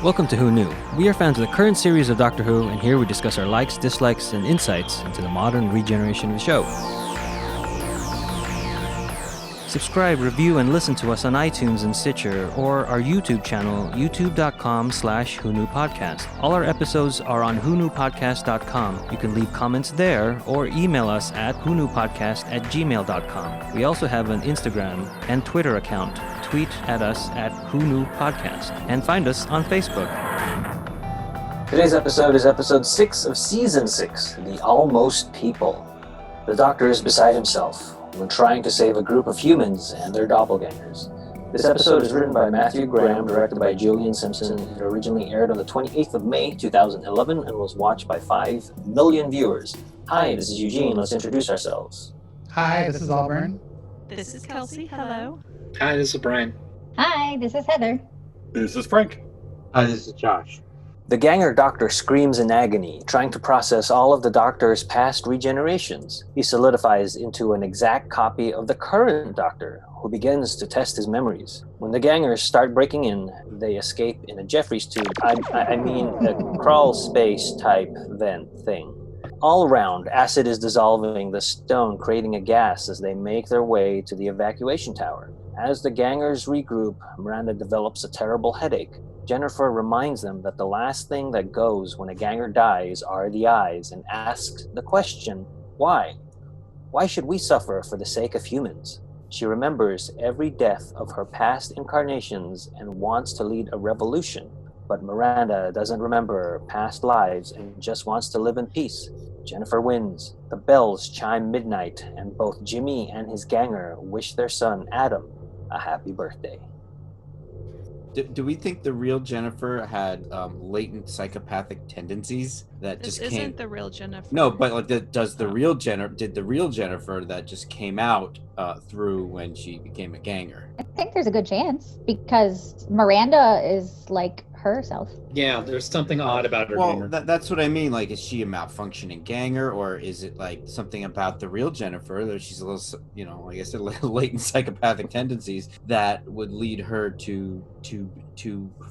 Welcome to Who Knew. We are fans of the current series of Doctor Who, and here we discuss our likes, dislikes, and insights into the modern regeneration of the show. Subscribe, review, and listen to us on iTunes and Stitcher, or our YouTube channel, youtube.com/WhoKnewPodcast. All our episodes are on WhoKnewPodcast.com. You can leave comments there, or email us at WhoKnewPodcast@gmail.com. We also have an Instagram and Twitter account. Tweet at us at WhoKnewPodcast, and find us on Facebook. Today's episode is episode 6 of season 6, The Almost People. The Doctor is beside himself when trying to save a group of humans and their doppelgangers. This episode is written by Matthew Graham, directed by Julian Simpson. It originally aired on the 28th of May, 2011, and was watched by 5 million viewers. Hi, this is Eugene. Let's introduce ourselves. Hi, this is Auburn. This is Kelsey. Hello. Hi, this is Brian. Hi, this is Heather. This is Frank. Hi, this is Josh. The Ganger Doctor screams in agony, trying to process all of the Doctor's past regenerations. He solidifies into an exact copy of the current Doctor, who begins to test his memories. When the Gangers start breaking in, they escape in a Jeffries tube. I mean a crawl space type vent thing. All around, acid is dissolving the stone, creating a gas as they make their way to the evacuation tower. As the Gangers regroup, Miranda develops a terrible headache. Jennifer reminds them that the last thing that goes when a Ganger dies are the eyes, and asks the question, why? Why should we suffer for the sake of humans? She remembers every death of her past incarnations and wants to lead a revolution. But Miranda doesn't remember past lives and just wants to live in peace. Jennifer wins. The bells chime midnight, and both Jimmy and his Ganger wish their son, Adam, a happy birthday. Do we think the real Jennifer had latent psychopathic tendencies that This just isn't came? the real Jennifer. No, but like, did the real Jennifer that just came out through when she became a Ganger? I think there's a good chance because Miranda is like herself. Yeah, there's something odd about her. Well, that's what I mean. Like, is she a malfunctioning Ganger, or is it like something about the real Jennifer that she's a little, like I said, latent psychopathic tendencies that would lead her to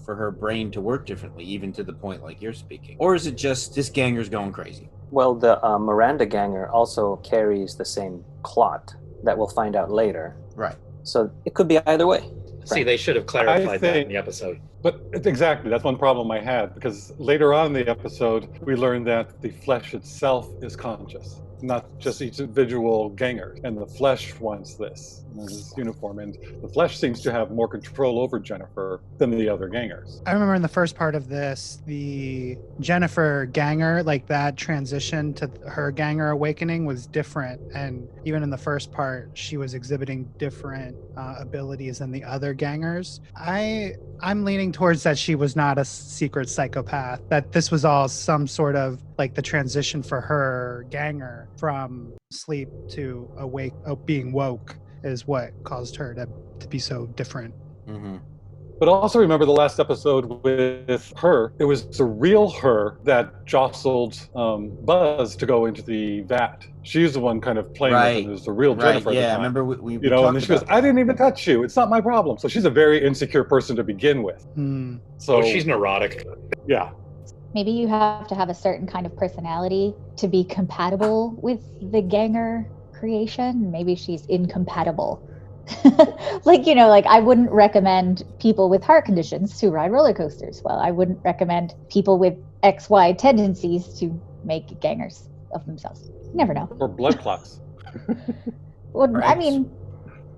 for her brain to work differently, even to the point like you're speaking? Or is it just this Ganger's going crazy? Well, the Miranda Ganger also carries the same clot that we'll find out later. Right. So it could be either way. See, they should have clarified that in the episode. But exactly, that's one problem I had, because later on in the episode, we learned that the flesh itself is conscious, not just each individual Ganger. And the flesh wants this uniform, and the flesh seems to have more control over Jennifer than the other Gangers. I remember in the first part of this, the Jennifer Ganger, like that transition to her Ganger awakening was different. And even in the first part, she was exhibiting different abilities than the other Gangers. I'm leaning towards that she was not a secret psychopath, that this was all some sort of like the transition for her Ganger from sleep to awake, being woke, is what caused her to be so different. Mm-hmm. But also remember the last episode with her, it was the real her that jostled Buzz to go into the vat. She's the one kind of playing with him. It was the real Jennifer. Yeah, I remember we and then she goes, I didn't even touch you. It's not my problem. So she's a very insecure person to begin with. So she's neurotic. Yeah. Maybe you have to have a certain kind of personality to be compatible with the Ganger creation. Maybe she's incompatible. Like I wouldn't recommend people with heart conditions to ride roller coasters. Well, I wouldn't recommend people with XY tendencies to make Gangers of themselves. You never know. Or blood clots. Well, right. I mean,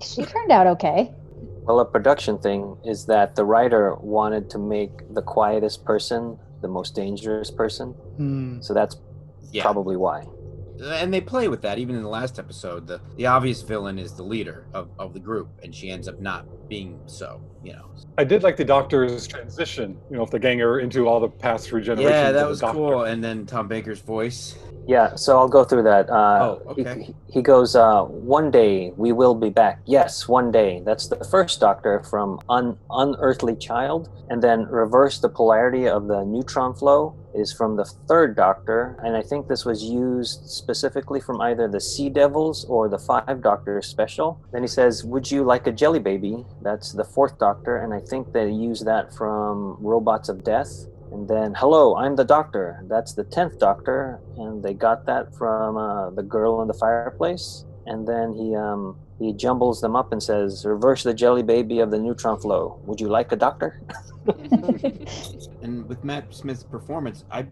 she turned out okay. Well, a production thing is that the writer wanted to make the quietest person the most dangerous person. So that's probably why. And they play with that even in the last episode. The obvious villain is the leader of the group, and she ends up not being so, I did like the Doctor's transition, of the Ganger into all the past regenerations. Yeah, that was cool. And then Tom Baker's voice. Yeah, so I'll go through that. Okay. He goes, one day we will be back. Yes, one day. That's the first Doctor from Unearthly Child. And then reverse the polarity of the neutron flow is from the third Doctor, and I think this was used specifically from either the Sea Devils or the Five Doctors special. Then he says, "Would you like a jelly baby?" That's the fourth Doctor, and I think they use that from Robots of Death. And then, "Hello, I'm the Doctor." That's the 10th Doctor, and they got that from the girl in the fireplace. And then he jumbles them up and says, "Reverse the jelly baby of the neutron flow. Would you like a doctor?" And with Matt Smith's performance, I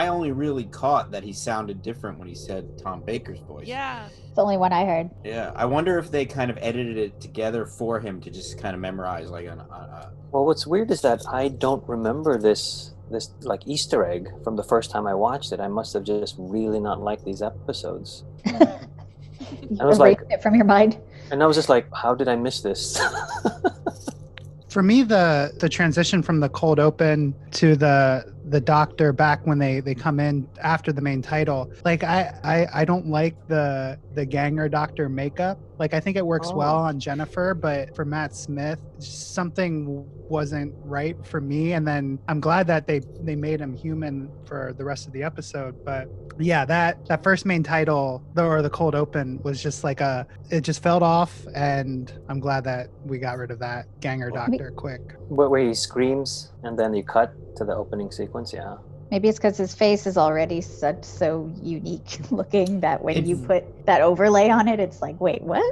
only really caught that he sounded different when he said Tom Baker's voice. Yeah. It's the only one I heard. Yeah, I wonder if they kind of edited it together for him to just kind of memorize like Well, what's weird is that I don't remember this like Easter egg from the first time I watched it. I must have just really not liked these episodes. You I was erased like- it from your mind. And I was just like, how did I miss this? For me, the transition from the cold open to the Doctor back when they come in after the main title, like I don't like the Ganger Doctor makeup. Like I think it works well on Jennifer, but for Matt Smith, something wasn't right for me. And then I'm glad that they made him human for the rest of the episode. But yeah, that first main title or the cold open was just like it just felt off, and I'm glad that we got rid of that Ganger Doctor quick. Where he screams and then you cut to the opening sequence, yeah. Maybe it's because his face is already so unique looking that when you put that overlay on it, it's like, wait, what?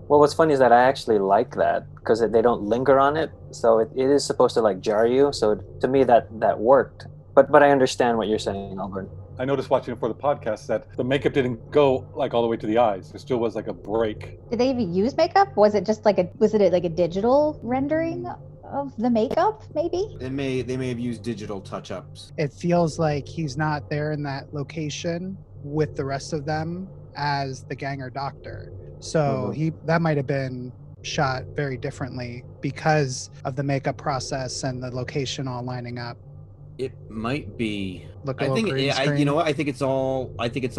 Well, what's funny is that I actually like that because they don't linger on it, so it is supposed to like jar you. So to me, that worked. But I understand what you're saying, Albert. I noticed watching it for the podcast that the makeup didn't go like all the way to the eyes. There still was like a break. Did they even use makeup? Was it just like a digital rendering of the makeup, maybe? They may have used digital touch-ups. It feels like he's not there in that location with the rest of them as the Ganger Doctor. So that might have been shot very differently because of the makeup process and the location all lining up. It might be. Look, I think you know what? I think it's all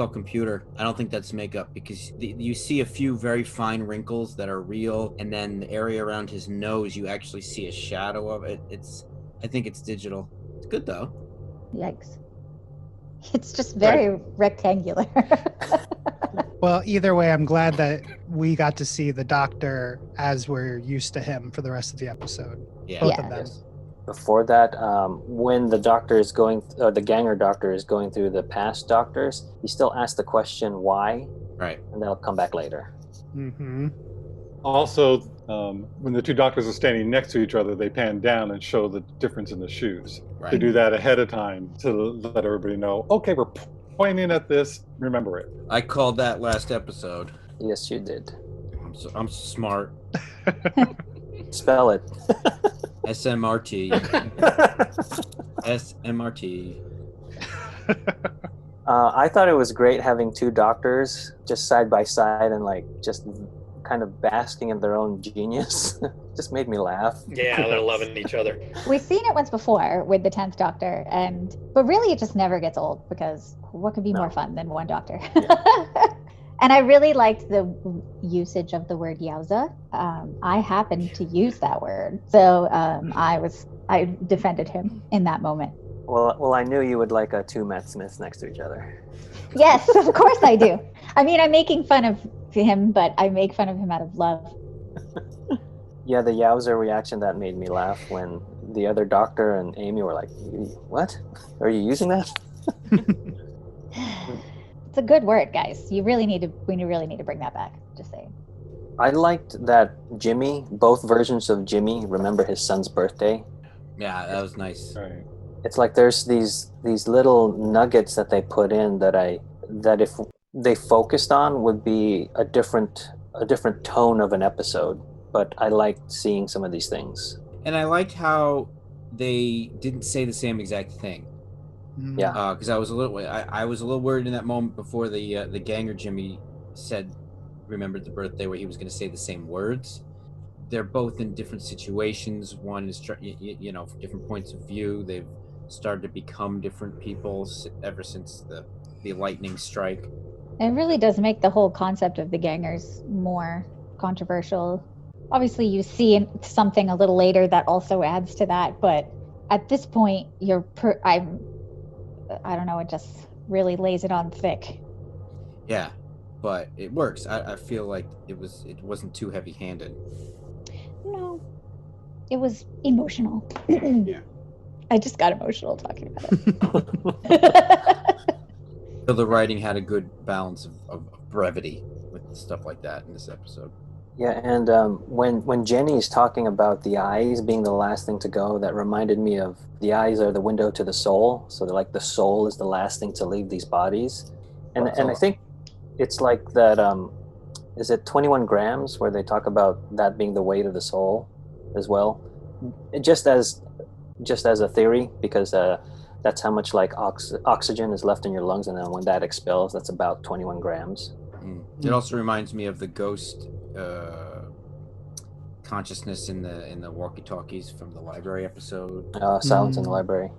computer. I don't think that's makeup because you see a few very fine wrinkles that are real, and then the area around his nose, you actually see a shadow of it. I think it's digital. It's good though. Yikes! It's just very rectangular. Well, either way, I'm glad that we got to see the Doctor as we're used to him for the rest of the episode. Yeah. Both of them. Yes. Before that, when the the Ganger Doctor is going through the past Doctors, he still asks the question why, Right. and that'll come back later. Mm-hmm. Also, when the two doctors are standing next to each other, they pan down and show the difference in the shoes. Right. They do that ahead of time to let everybody know, okay, we're pointing at this, remember it. I called that last episode. Yes, you did. I'm smart. Spell it. SMRT. SMRT. I thought it was great having two doctors just side by side and like just kind of basking in their own genius. Just made me laugh. Yeah, they're loving each other. We've seen it once before with the 10th Doctor, but really it just never gets old because what could be more fun than one Doctor? And I really liked the usage of the word yowza. I happened to use that word, so I defended him in that moment. Well, I knew you would like two Matt Smiths next to each other. Yes, of course I do. I mean, I'm making fun of him, but I make fun of him out of love. Yeah, the Yowzer reaction, that made me laugh when the other Doctor and Amy were like, "What? Are you using that?" It's a good word, guys. We really need to bring that back. Just saying. I liked that Jimmy, both versions of Jimmy, remember his son's birthday. Yeah, that was nice. Right. It's like there's these little nuggets that they put in that if they focused on would be a different tone of an episode. But I liked seeing some of these things. And I liked how they didn't say the same exact thing. Yeah. Because I was a little worried in that moment before the Ganger Jimmy remembered the birthday where he was going to say the same words. They're both in different situations. One is, from different points of view. They've started to become different people ever since the lightning strike. It really does make the whole concept of the Gangers more controversial. Obviously, you see something a little later that also adds to that, but at this point, I don't know, it just really lays it on thick. Yeah, but it works. I feel like it wasn't too heavy-handed. No, it was emotional. Yeah. I just got emotional talking about it. So the writing had a good balance of brevity with stuff like that in this episode. Yeah, and when Jenny's talking about the eyes being the last thing to go, that reminded me of the eyes are the window to the soul. So they're like the soul is the last thing to leave these bodies, and I think it's like that. Is it 21 grams where they talk about that being the weight of the soul, as well, just as a theory, because that's how much like oxygen is left in your lungs, and then when that expels, that's about 21 grams. It also reminds me of the ghost consciousness in the walkie-talkies from the library episode. Silence in the library.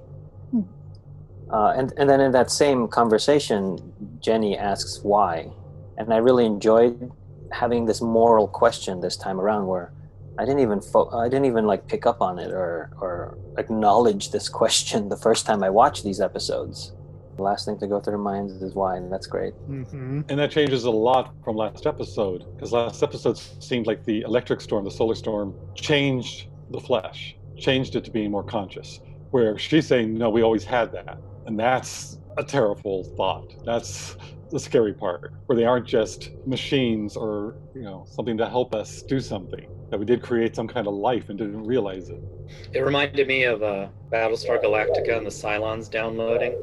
And then in that same conversation, Jenny asks why, and I really enjoyed having this moral question this time around, where I didn't even like pick up on it or acknowledge this question the first time I watched these episodes. The last thing to go through their minds is why, and that's great. And that changes a lot from last episode, because last episode seemed like the electric storm, the solar storm, changed the flesh, changed it to being more conscious, where she's saying, no, we always had that. And that's a terrible thought. That's the scary part, where they aren't just machines or something to help us do something, that we did create some kind of life and didn't realize it. It reminded me of Battlestar Galactica and the Cylons downloading.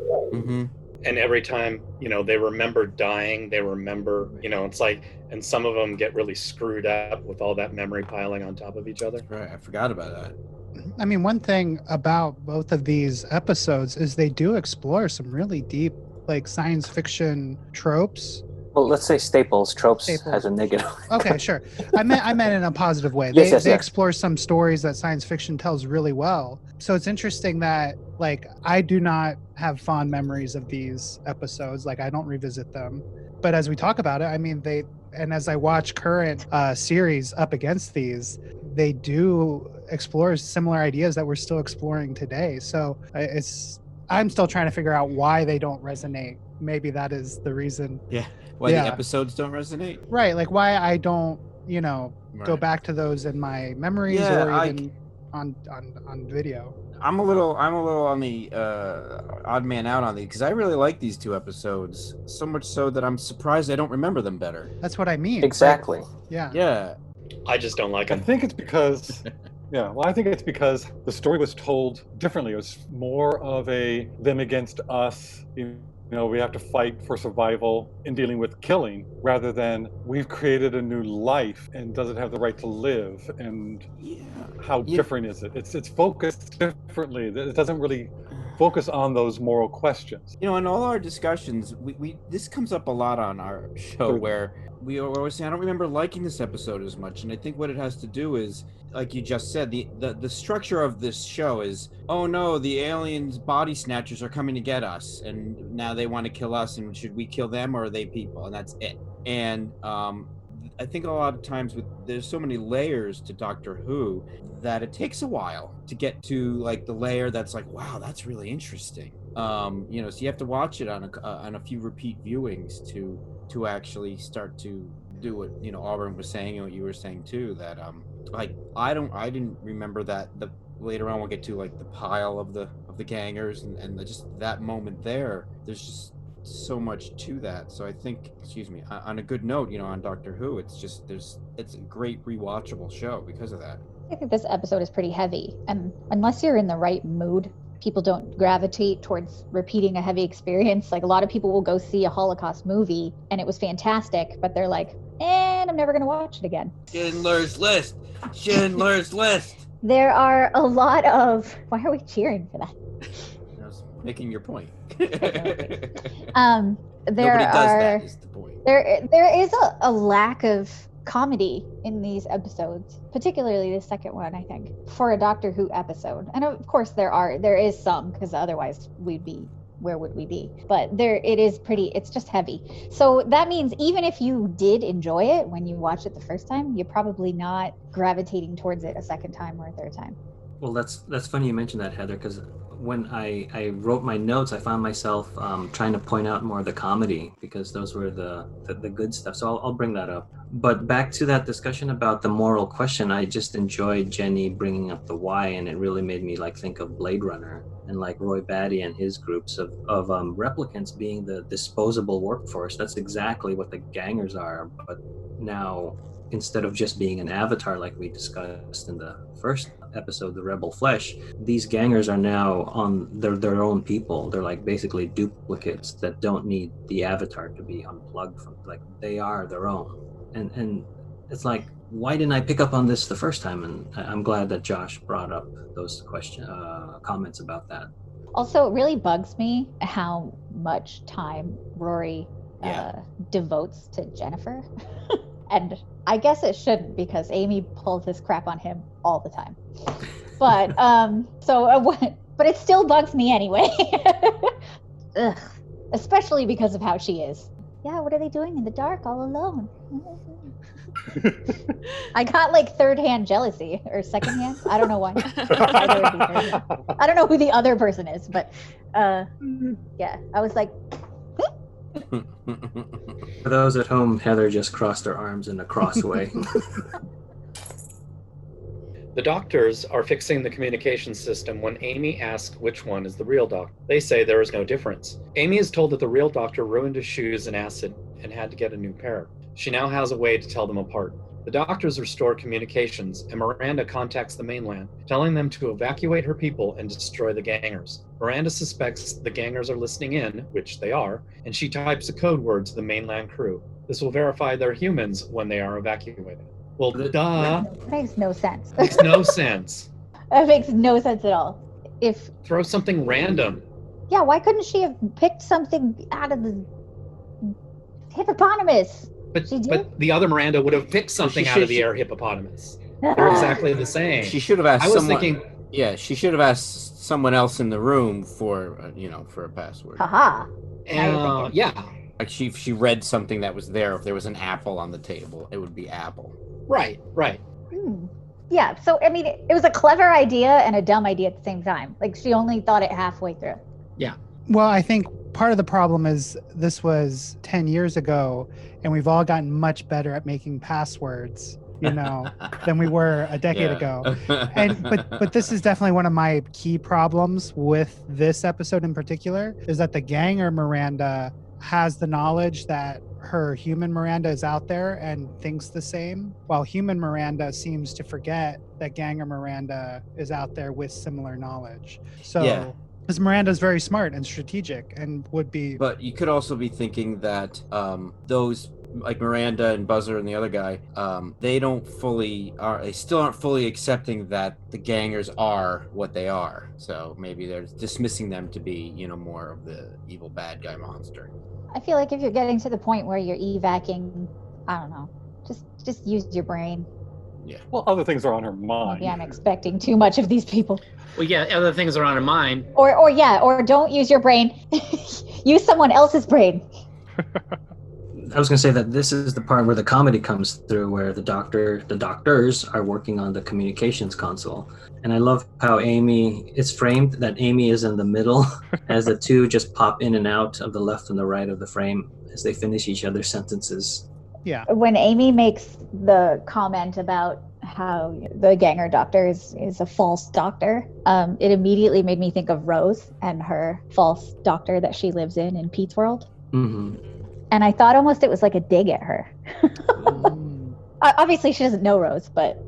And every time, they remember dying, they remember, it's like, and some of them get really screwed up with all that memory piling on top of each other. Right, I forgot about that. I mean, one thing about both of these episodes is they do explore some really deep, like, science fiction tropes. Well, let's say staples. Tropes has a negative. Okay, sure. I meant in a positive way. Yes. They explore some stories that science fiction tells really well. So it's interesting that, like, I do not have fond memories of these episodes. Like, I don't revisit them. But as we talk about it, I mean, and as I watch current series up against these, they do explore similar ideas that we're still exploring today. So I'm still trying to figure out why they don't resonate. Maybe that is the reason. Yeah. Why the episodes don't resonate? Right. Like why I don't, go back to those in my memories or even on video. I'm a little on the odd man out on these, because I really like these two episodes, so much so that I'm surprised I don't remember them better. That's what I mean. Exactly. Yeah. I just don't like them. I think it's because the story was told differently. It was more of a them against us. We have to fight for survival in dealing with killing, rather than we've created a new life and does it have the right to live, and how different is it? It's focused differently. It doesn't really focus on those moral questions. In all our discussions, we this comes up a lot on our show, where we always say, I don't remember liking this episode as much. And I think what it has to do is, like you just said, the structure of this show is, oh no, the aliens body snatchers are coming to get us, and now they want to kill us, and should we kill them or are they people? And that's it. And I think a lot of times there's so many layers to Doctor Who that it takes a while to get to like the layer that's like, wow, that's really interesting. So you have to watch it on a few repeat viewings to actually start to do what Auburn was saying, and what you were saying too, that I didn't remember that. The later on we'll get to like the pile of the gangers and just that moment there's just so much to that. So I think, on a good note, on Doctor Who, it's a great rewatchable show because of that. I think this episode is pretty heavy, and unless you're in the right mood, people don't gravitate towards repeating a heavy experience. Like, a lot of people will go see a Holocaust movie and it was fantastic, but they're like, and I'm never going to watch it again. Schindler's List. There are a lot of... Why are we cheering for that? I was making your point. Nobody does that, is the point. There is a lack of comedy in these episodes, particularly the second one, I think, for a Doctor Who episode. And of course there is some, because otherwise where would we be? But it's just heavy. So that means even if you did enjoy it when you watched it the first time, you're probably not gravitating towards it a second time or a third time. Well, that's funny you mentioned that, Heather, because when I wrote my notes, I found myself trying to point out more of the comedy because those were the good stuff. So I'll bring that up. But back to that discussion about the moral question, I just enjoyed Jenny bringing up the why, and it really made me like think of Blade Runner and like Roy Batty and his groups of replicants being the disposable workforce. That's exactly what the gangers are. But now, instead of just being an avatar like we discussed in the first episode, the Rebel Flesh, these gangers are now on their own people. They're like basically duplicates that don't need the avatar to be unplugged from, like they are their own. And it's like, why didn't I pick up on this the first time? And I'm glad that Josh brought up those comments about that. Also, it really bugs me how much time Rory devotes to Jennifer. And I guess it shouldn't, because Amy pulls this crap on him all the time. But but it still bugs me anyway. Ugh. Especially because of how she is. Yeah, what are they doing in the dark all alone? I got like third-hand jealousy, or second-hand. I don't know why. I don't know who the other person is, but yeah, I was like. For those at home, Heather just crossed her arms in a crossway. The doctors are fixing the communication system when Amy asks which one is the real doctor. They say there is no difference. Amy is told that the real doctor ruined his shoes in acid and had to get a new pair. She now has a way to tell them apart. The doctors restore communications, and Miranda contacts the mainland, telling them to evacuate her people and destroy the gangers. Miranda suspects the gangers are listening in, which they are, and she types a code word to the mainland crew. This will verify they're humans when they are evacuated. Well, duh. That makes no sense. Makes no sense. That makes no sense at all. If Throw something random. Yeah, why couldn't she have picked something out of the hippopotamus? But the other Miranda would have picked something out of the air hippopotamus. They're exactly the same. She should have asked I was someone. thinking, Yeah, she should have asked someone else in the room for for a password. Haha. yeah. Like she read something that was there. If there was an apple on the table, it would be apple. Right. Yeah, so I mean, it was a clever idea and a dumb idea at the same time. Like, she only thought it halfway through. Yeah. Well, I think part of the problem is this was 10 years ago, and we've all gotten much better at making passwords, than we were a decade ago. And but this is definitely one of my key problems with this episode in particular, is that the ganger Miranda has the knowledge that her human Miranda is out there and thinks the same, while human Miranda seems to forget that ganger Miranda is out there with similar knowledge. So because Miranda's very smart and strategic and would be. But you could also be thinking that those, like Miranda and Buzzer and the other guy, they still aren't fully accepting that the gangers are what they are. So maybe they're dismissing them to be, more of the evil bad guy monster. I feel like if you're getting to the point where you're evacing, I don't know, just use your brain. Yeah. Well, other things are on her mind. Maybe I'm expecting too much of these people. Well, yeah, other things are on her mind. Or don't use your brain. Use someone else's brain. I was going to say that this is the part where the comedy comes through, where the doctors are working on the communications console. And I love how it's framed that Amy is in the middle as the two just pop in and out of the left and the right of the frame as they finish each other's sentences. Yeah. When Amy makes the comment about how the ganger doctor is a false doctor, it immediately made me think of Rose and her false doctor that she lives in Pete's World. Mm-hmm. And I thought almost it was like a dig at her. Obviously, she doesn't know Rose, but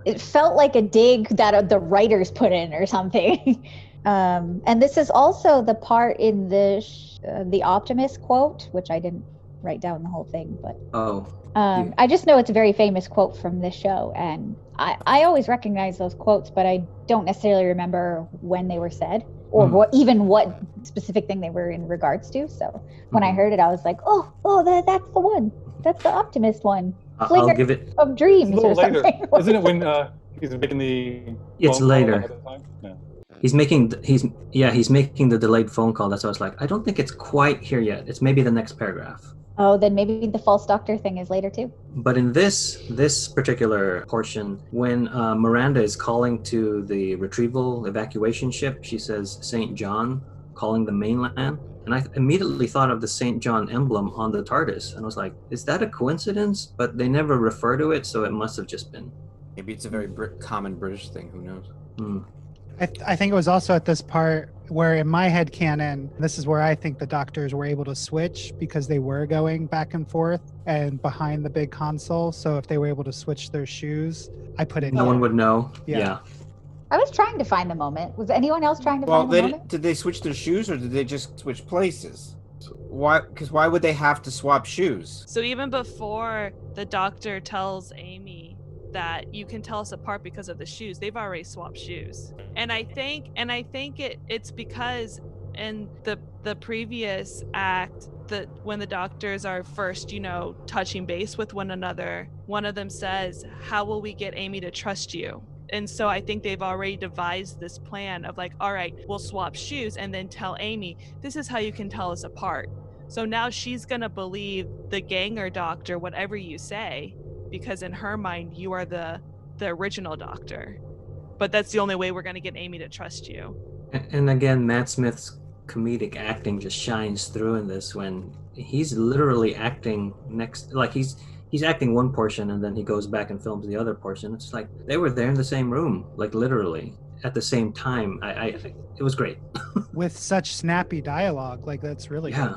it felt like a dig that the writers put in or something. And this is also the part in the Optimus quote, which I didn't write down the whole thing, but I just know it's a very famous quote from this show, and I always recognize those quotes, but I don't necessarily remember when they were said or what specific thing they were in regards to. So when I heard it, I was like, that's the one. That's the Optimist one. I'll give it of dreams or later. something. Isn't it when he's making the It's phone later. call ahead of time? Yeah. He's making the delayed phone call. That's why I was like, I don't think it's quite here yet. It's maybe the next paragraph. Oh, then maybe the false doctor thing is later too. But in this particular portion, when Miranda is calling to the retrieval evacuation ship, she says St. John, calling the mainland. And I immediately thought of the St. John emblem on the TARDIS. And I was like, is that a coincidence? But they never refer to it, so it must have just been. Maybe it's a very common British thing. Who knows? I think it was also at this part where in my head canon, this is where I think the doctors were able to switch because they were going back and forth and behind the big console. So if they were able to switch their shoes, I put it No here. one would know. Yeah. Yeah. I was trying to find the moment. Was anyone else trying to find the moment? Did they switch their shoes or did they just switch places? Why? Because why would they have to swap shoes? So even before the doctor tells Amy that you can tell us apart because of the shoes, they've already swapped shoes. And I think it's because in the previous act, that when the doctors are first, touching base with one another, one of them says, "How will we get Amy to trust you?" And so I think they've already devised this plan of like, all right, we'll swap shoes and then tell Amy, this is how you can tell us apart. So now she's gonna believe the Ganger doctor, whatever you say, because in her mind, you are the original doctor. But that's the only way we're gonna get Amy to trust you. And again, Matt Smith's comedic acting just shines through in this when he's literally acting he's acting one portion and then he goes back and films the other portion. It's like they were there in the same room, like literally at the same time. It was great. With such snappy dialogue, like that's really good.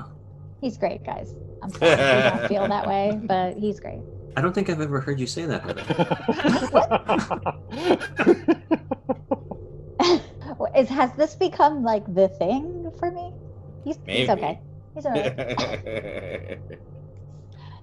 He's great, guys. I'm sorry if you don't feel that way, but he's great. I don't think I've ever heard you say that, Heather. Has this become like the thing for me? He's okay. He's all right.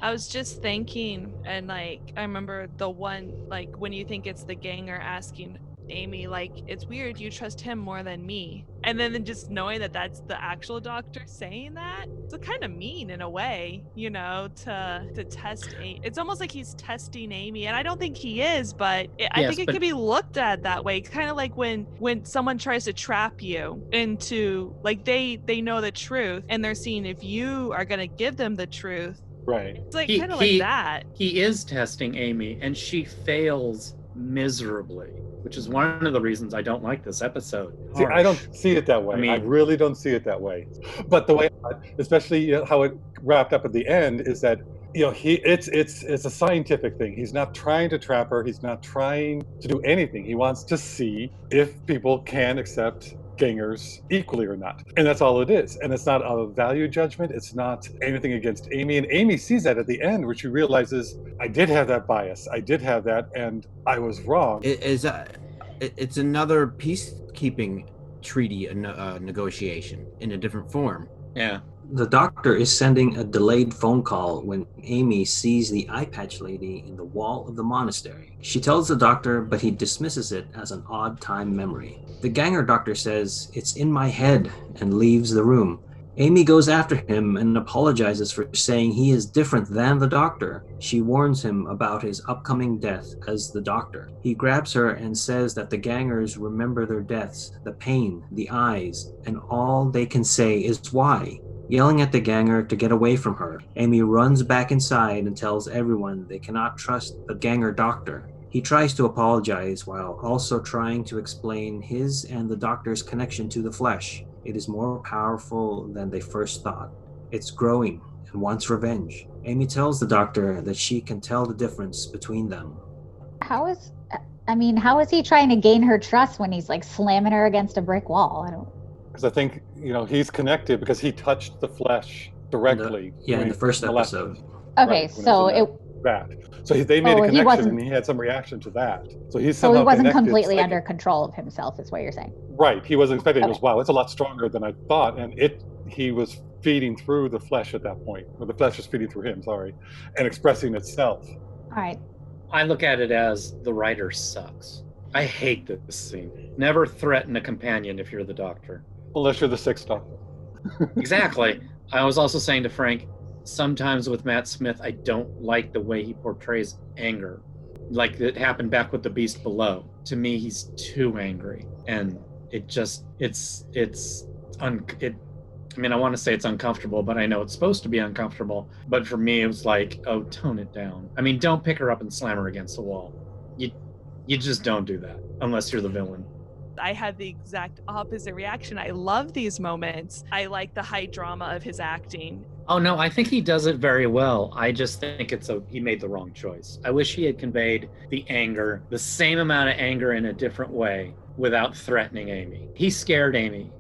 I was just thinking, and I remember the one, when you think it's the Ganger asking Amy, it's weird you trust him more than me. And then just knowing that that's the actual doctor saying that, it's kind of mean in a way, to test Amy. It's almost like he's testing Amy, and I don't think he is, but I think it could be looked at that way. It's kind of like when someone tries to trap you into, they know the truth, and they're seeing if you are going to give them the truth. Right. It's kind of like that. He is testing Amy, and she fails miserably, which is one of the reasons I don't like this episode. See, I don't see it that way. I really don't see it that way. But the way, especially how it wrapped up at the end, is that it's a scientific thing. He's not trying to trap her. He's not trying to do anything. He wants to see if people can accept Gangers equally or not. And that's all it is. And it's not a value judgment. It's not anything against Amy. And Amy sees that at the end, where she realizes, I did have that bias. I did have that, and I was wrong. It's another peacekeeping treaty negotiation in a different form. Yeah. The doctor is sending a delayed phone call when Amy sees the eye patch lady in the wall of the monastery. She tells the doctor, but he dismisses it as an odd time memory. The Ganger doctor says, "It's in my head," and leaves the room. Amy goes after him and apologizes for saying he is different than the doctor. She warns him about his upcoming death as the doctor. He grabs her and says that the Gangers remember their deaths, the pain, the eyes, and all they can say is why. Yelling at the Ganger to get away from her, Amy runs back inside and tells everyone they cannot trust the Ganger doctor. He tries to apologize while also trying to explain his and the doctor's connection to the flesh. It is more powerful than they first thought. It's growing and wants revenge. Amy tells the doctor that she can tell the difference between them. How is he trying to gain her trust when he's slamming her against a brick wall? Because I think, he's connected because he touched the flesh directly. In the first episode. Okay, right, so they made a connection and he had some reaction to that. So he wasn't completely under control of himself, is what you're saying. Right. He wasn't expecting it. He goes, wow, it's a lot stronger than I thought. And he was feeding through the flesh at that point. Or the flesh was feeding through him, and expressing itself. All right. I look at it as the writer sucks. I hate this scene. Never threaten a companion if you're the doctor. Unless you're the sixth doctor. Exactly. I was also saying to Frank, sometimes with Matt Smith, I don't like the way he portrays anger. Like it happened back with The Beast Below. To me, he's too angry. And I I mean, I want to say it's uncomfortable, but I know it's supposed to be uncomfortable. But for me, it was like, oh, tone it down. I mean, don't pick her up and slam her against the wall. You just don't do that unless you're the villain. I had the exact opposite reaction. I love these moments. I like the high drama of his acting. Oh no, I think he does it very well. I just think he made the wrong choice. I wish he had conveyed the anger, the same amount of anger in a different way without threatening Amy. He scared Amy.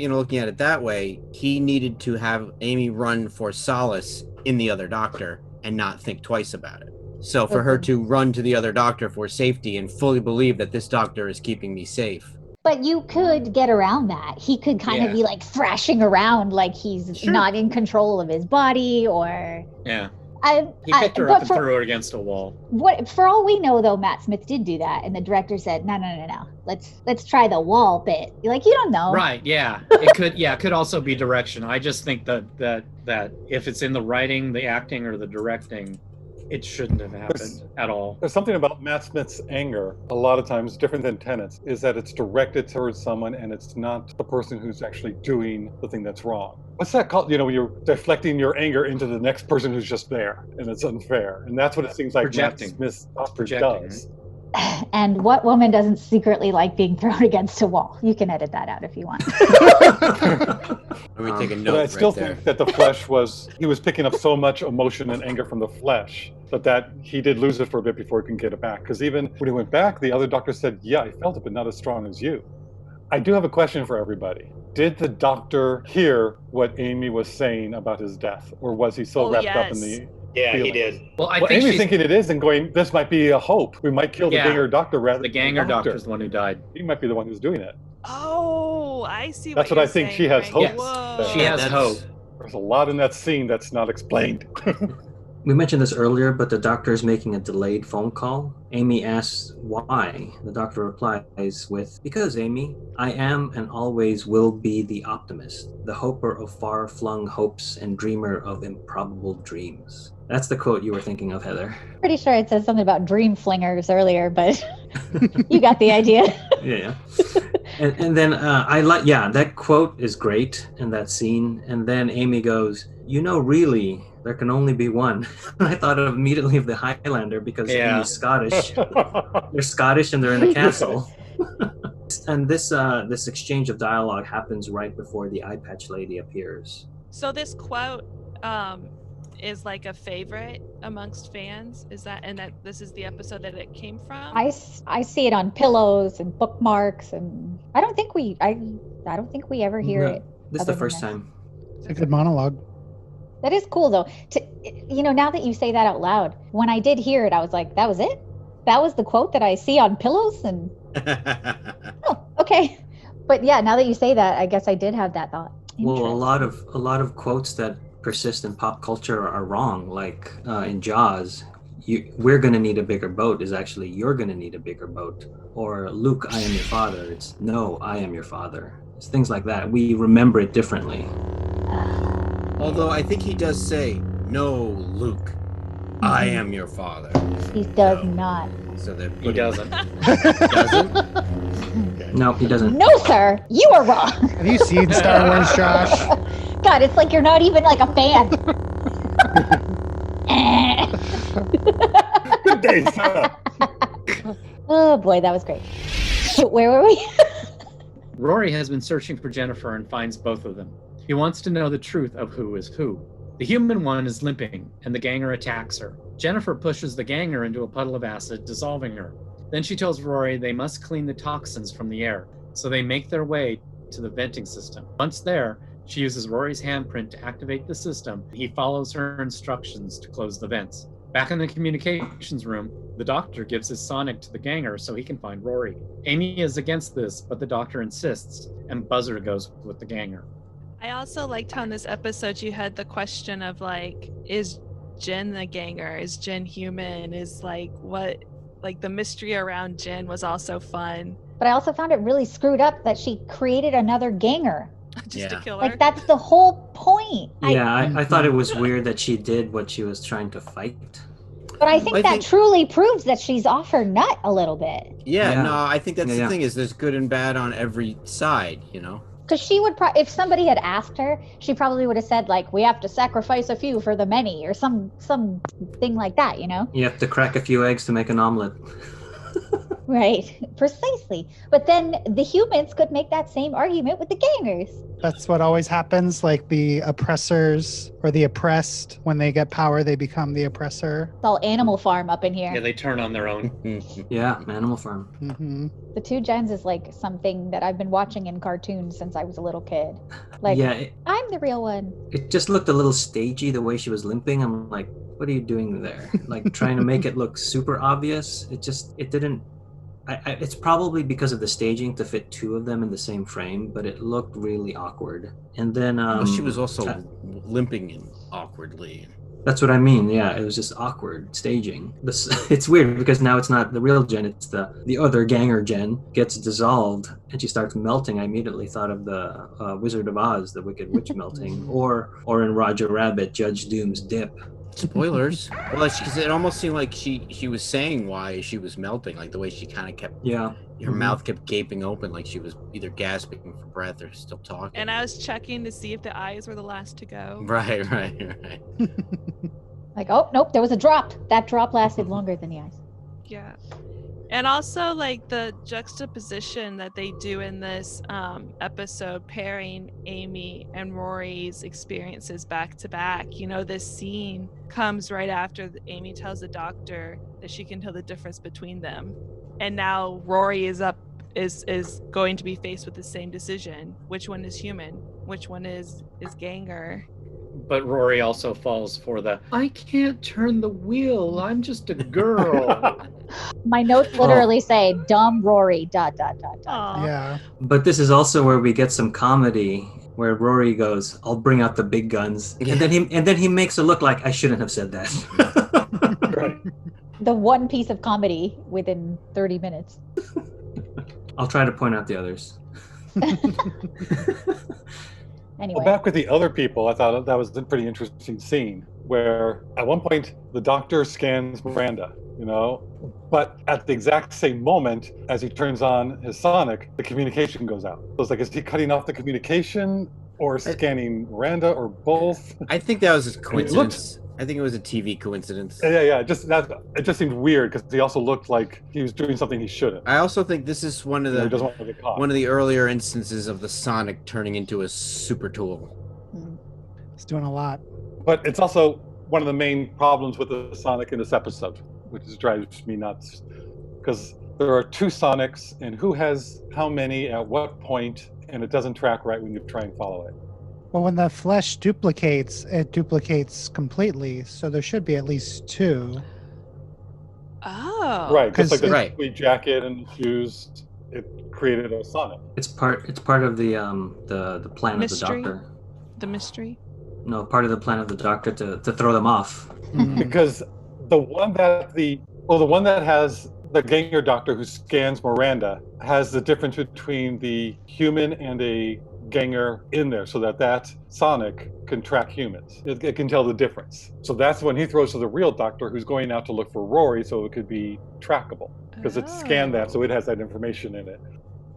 Looking at it that way, he needed to have Amy run for solace in the other doctor and not think twice about it. So for her to run to the other doctor for safety and fully believe that this doctor is keeping me safe. But you could get around that. He could kind of be like thrashing around like he's not in control of his body or... Yeah. He picked her up and threw her against a wall. For all we know, though, Matt Smith did do that, and the director said, "No. Let's try the wall bit." You're like, you don't know, right? Yeah, it could. Yeah, it could also be direction. I just think that if it's in the writing, the acting, or the directing, it shouldn't have happened at all. There's something about Matt Smith's anger, a lot of times different than Tennant's, is that it's directed towards someone and it's not the person who's actually doing the thing that's wrong. What's that called? When you're deflecting your anger into the next person who's just there, and it's unfair. And that's what it seems like Projecting. Matt Smith's doctor does. And what woman doesn't secretly like being thrown against a wall? You can edit that out if you want. Let me take a note. But I still think that the flesh he was picking up so much emotion and anger from the flesh, but that he did lose it for a bit before he can get it back. Because even when he went back, the other doctor said, yeah, I felt it, but not as strong as you. I do have a question for everybody. Did the doctor hear what Amy was saying about his death? Or was he so wrapped up in the... Yeah, feeling? he did. Well, I think Amy's thinking it is and going, this might be a hope. We might kill the Ganger doctor rather than the Ganger doctor's the one who died. He might be the one who's doing it. Oh, I see. That's what I think. She has hope. Yes. She has hope. There's a lot in that scene that's not explained. We mentioned this earlier, but the doctor is making a delayed phone call. Amy asks why. The doctor replies with, "Because, Amy, I am and always will be the optimist, the hoper of far-flung hopes and dreamer of improbable dreams." That's the quote you were thinking of, Heather. Pretty sure it said something about dream flingers earlier, but you got the idea. Yeah. And then that quote is great in that scene. And then Amy goes, really, there can only be one. I thought immediately of the Highlander because Amy's Scottish. They're Scottish and they're in a castle. And this exchange of dialogue happens right before the eye patch lady appears. So this quote is like a favorite amongst fans. Is that this is the episode that it came from? I see it on pillows and bookmarks, and I don't think we ever hear it. This is the first time. It's a good monologue. That is cool though. Now that you say that out loud, when I did hear it, I was like, that was it? That was the quote that I see on pillows? And oh, okay. But yeah, now that you say that, I guess I did have that thought. Well, a lot of quotes that persist in pop culture are wrong. Like in Jaws, we're going to need a bigger boat is actually you're going to need a bigger boat. Or Luke, I am your father. It's no, I am your father. It's things like that. We remember it differently. Although I think he does say, no, Luke, I am your father. He does not. So he doesn't. Doesn't? No, he doesn't. No, sir, you are wrong. Have you seen Star Wars, Josh? God, it's like you're not even like a fan. Good day, sir. Oh boy, that was great. Where were we? Rory has been searching for Jennifer and finds both of them. He wants to know the truth of who is who. The human one is limping, and the Ganger attacks her. Jennifer pushes the Ganger into a puddle of acid, dissolving her. Then she tells Rory they must clean the toxins from the air, so they make their way to the venting system. Once there, she uses Rory's handprint to activate the system. He follows her instructions to close the vents. Back in the communications room, the doctor gives his sonic to the Ganger so he can find Rory. Amy is against this, but the doctor insists, and Buzzer goes with the Ganger. I also liked how in this episode you had the question of is Jen the Ganger? Is Jen human? Is the mystery around Jen was also fun. But I also found it really screwed up that she created another Ganger. Just to kill her. That's the whole point. I thought it was weird that she did what she was trying to fight. But I think that truly proves that she's off her nut a little bit. Yeah. No, I think that's the thing is there's good and bad on every side, Because she would, if somebody had asked her, she probably would have said like, "We have to sacrifice a few for the many," or some thing like that, you know? You have to crack a few eggs to make an omelet. Right, precisely. But then the humans could make that same argument with the gangers. That's what always happens. Like the oppressors or the oppressed, when they get power, they become the oppressor. It's all Animal Farm up in here. Yeah, they turn on their own. Yeah, Animal Farm. Mm-hmm. The Two Gens is like something that I've been watching in cartoons since I was a little kid. Like, Yeah, I'm the real one. it just looked a little stagey the way she was limping. I'm like, what are you doing there? Like trying to make it look super obvious. It didn't. It's probably because of the staging to fit two of them in the same frame, but it looked really awkward. And then Well, she was also limping in awkwardly. that's what I mean. Yeah, it was just awkward staging. It's weird because now it's not the real Jen; it's the other ganger Jen gets dissolved and she starts melting. I immediately thought of the Wizard of Oz, the Wicked Witch melting, or in Roger Rabbit, Judge Doom's dip. Spoilers. Well, because it almost seemed like she was saying why she was melting, like the way she kind of kept. Yeah. Her mouth kept gaping open, like she was either gasping for breath or still talking. And I was checking to see if the eyes were the last to go. Right. Like, oh, nope, there was a drop. That drop lasted longer than the eyes. Yeah. And also, like, the juxtaposition that they do in this episode, pairing Amy and Rory's experiences back to back. You know, this scene comes right after Amy tells the doctor that she can tell the difference between them. And now Rory is going to be faced with the same decision. Which one is human? Which one is ganger? But Rory also falls for the, I can't turn the wheel, I'm just a girl. My notes literally say, dumb Rory, ... Aw. Yeah. But this is also where we get some comedy, where Rory goes, "I'll bring out the big guns," Yeah. and then he makes it look like I shouldn't have said that. Right. The one piece of comedy within 30 minutes. I'll try to point out the others. Anyway. Well, back with the other people, I thought that was a pretty interesting scene where at one point the doctor scans Miranda, you know, but at the exact same moment as he turns on his sonic, the communication goes out. So it's like, is he cutting off the communication or scanning Miranda or both? I think that was a coincidence. I think it was a TV coincidence. Yeah. It just seemed weird because he also looked like he was doing something he shouldn't. I also think this is one of He doesn't want to get caught. the earlier instances of the Sonic turning into a super tool. It's doing a lot. But it's also one of the main problems with the Sonic in this episode, which drives me nuts. Because there are two Sonics, and who has how many at what point, and it doesn't track right when you try and follow it. Well, when the flesh duplicates, it duplicates completely. So there should be at least two. Oh. Right, just like the Right. tweed jacket and the shoes, it created a Sonic. It's part of the plan Mystery? of the doctor. The mystery. No, part of the plan of the doctor to throw them off. Because the one that has the ganger doctor who scans Miranda has the difference between the human and a ganger in there, so that Sonic can track humans. It can tell the difference. So that's when he throws to the real doctor who's going out to look for Rory so it could be trackable. Because it scanned that, so it has that information in it.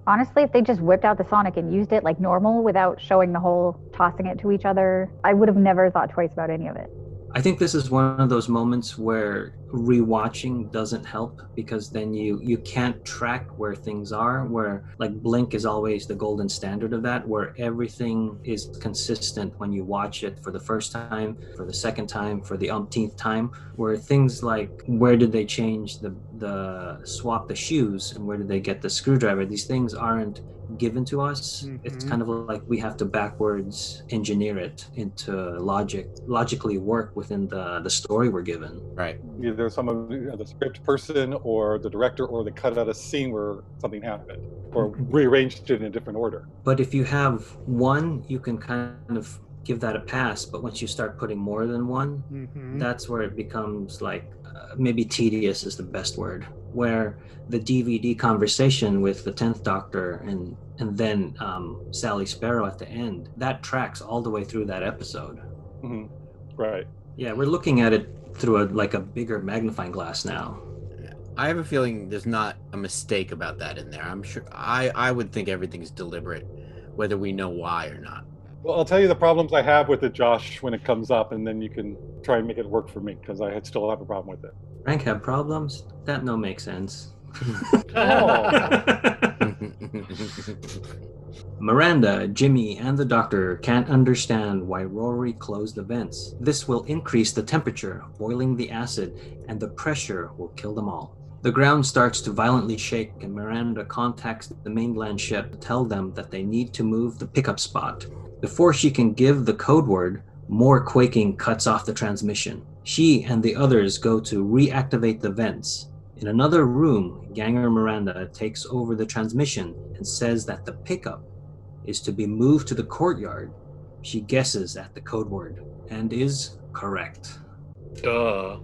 Honestly, if they just whipped out the Sonic and used it like normal without showing the whole tossing it to each other, I would have never thought twice about any of it. I think this is one of those moments where rewatching doesn't help, because then you can't track where things are, where like Blink is always the golden standard of that, where everything is consistent when you watch it for the first time, for the second time, for the umpteenth time, where things like where did they change the swap the shoes and where did they get the screwdriver, these things aren't given to us. It's kind of like we have to backwards engineer it into logically work within the story we're given. Right. Either some of the script person or the director, or they cut out a scene where something happened or rearranged it in a different order. But if you have one, you can kind of give that a pass. But once you start putting more than one, that's where it becomes like maybe tedious is the best word, where the DVD conversation with the 10th Doctor and then Sally Sparrow at the end, that tracks all the way through that episode. Right. Yeah, we're looking at it through a bigger magnifying glass now. I have a feeling there's not a mistake about that in there. I'm sure I would think everything's deliberate. whether we know why or not. Well, I'll tell you the problems I have with it, Josh, when it comes up, and then you can try and make it work for me, because I still have a problem with it. Frank have problems? That no make sense. Miranda, Jimmy, and the doctor can't understand why Rory closed the vents. This will increase the temperature, boiling the acid, and the pressure will kill them all. The ground starts to violently shake, and Miranda contacts the mainland ship to tell them that they need to move the pickup spot. Before she can give the code word, more quaking cuts off the transmission. She and the others go to reactivate the vents. In another room, Ganger Miranda takes over the transmission and says that the pickup is to be moved to the courtyard. She guesses at the code word and is correct. Duh.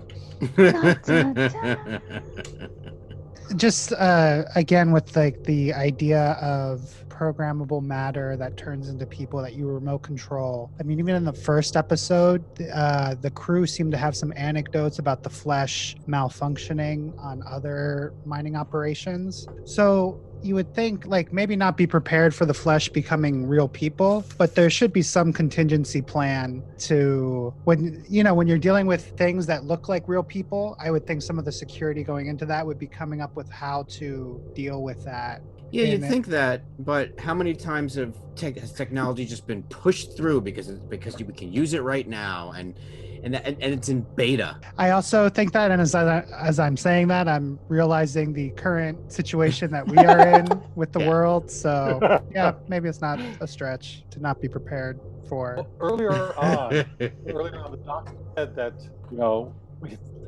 Just again with like the idea of programmable matter that turns into people that you remote control. I mean, even in the first episode, the crew seemed to have some anecdotes about the flesh malfunctioning on other mining operations. So you would think like maybe not be prepared for the flesh becoming real people, but there should be some contingency plan to when you're dealing with things that look like real people. I would think some of the security going into that would be coming up with how to deal with that. Yeah, you'd think that, but how many times has technology just been pushed through because we can use it right now, and it's in beta. I also think that, and as I'm saying that, I'm realizing the current situation that we are in with the world. So yeah, maybe it's not a stretch to not be prepared for. Well, earlier on, the doctor said that,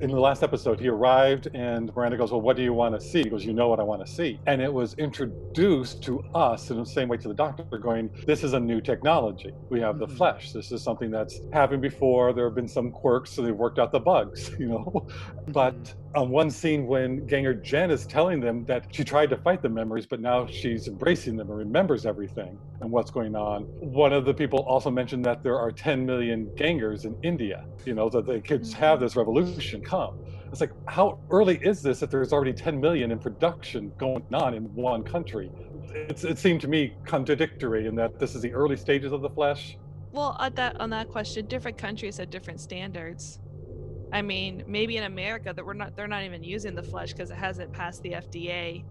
in the last episode, he arrived and Miranda goes, well, what do you want to see? He goes, you know what I want to see. And it was introduced to us in the same way to the doctor going, this is a new technology. We have the flesh. This is something that's happened before. There have been some quirks, so they've worked out the bugs, But on one scene when Ganger Jen is telling them that she tried to fight the memories, but now she's embracing them and remembers everything and what's going on. One of the people also mentioned that there are 10 million Gangers in India, that the kids have this revolution come. It's like, how early is this that there's already 10 million in production going on in one country? It seemed to me contradictory in that this is the early stages of the flesh. Well, on that question, different countries have different standards. I mean, maybe in America that they're not even using the flesh because it hasn't passed the FDA,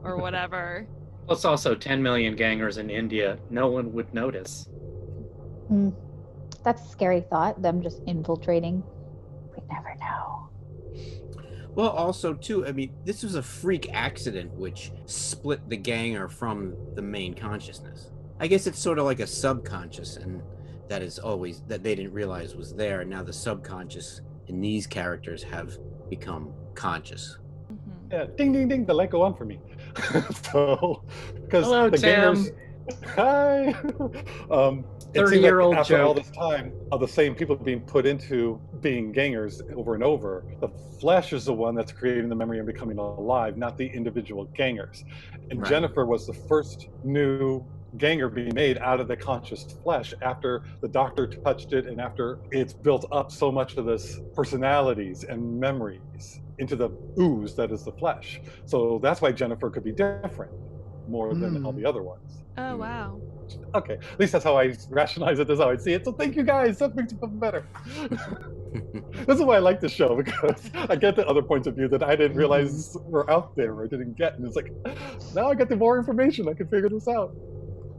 or whatever. Plus also 10 million gangers in India. No one would notice. That's a scary thought, them just infiltrating. We never know. Well, also, too, I mean, this was a freak accident which split the Ganger from the main consciousness. I guess it's sort of like a subconscious, and that they didn't realize was there, and now the subconscious in these characters have become conscious. Yeah, ding, ding, ding, the light go on for me. So, because hello, the Tim. Gangers... Hi! 30-year-old after joke. all this time of the same people being put into being Gangers over and over, the flesh is the one that's creating the memory and becoming alive, not the individual Gangers. And Right. Jennifer was the first new Ganger being made out of the conscious flesh after the doctor touched it and after it's built up so much of this personalities and memories into the ooze that is the flesh. So that's why Jennifer could be different more than all the other ones. Oh, wow. Okay, at least that's how I rationalize it. That's how I see it. So thank you guys. That makes me feel better. This is why I like this show, because I get the other points of view that I didn't realize were out there or didn't get. And it's like, now I get the more information. I can figure this out.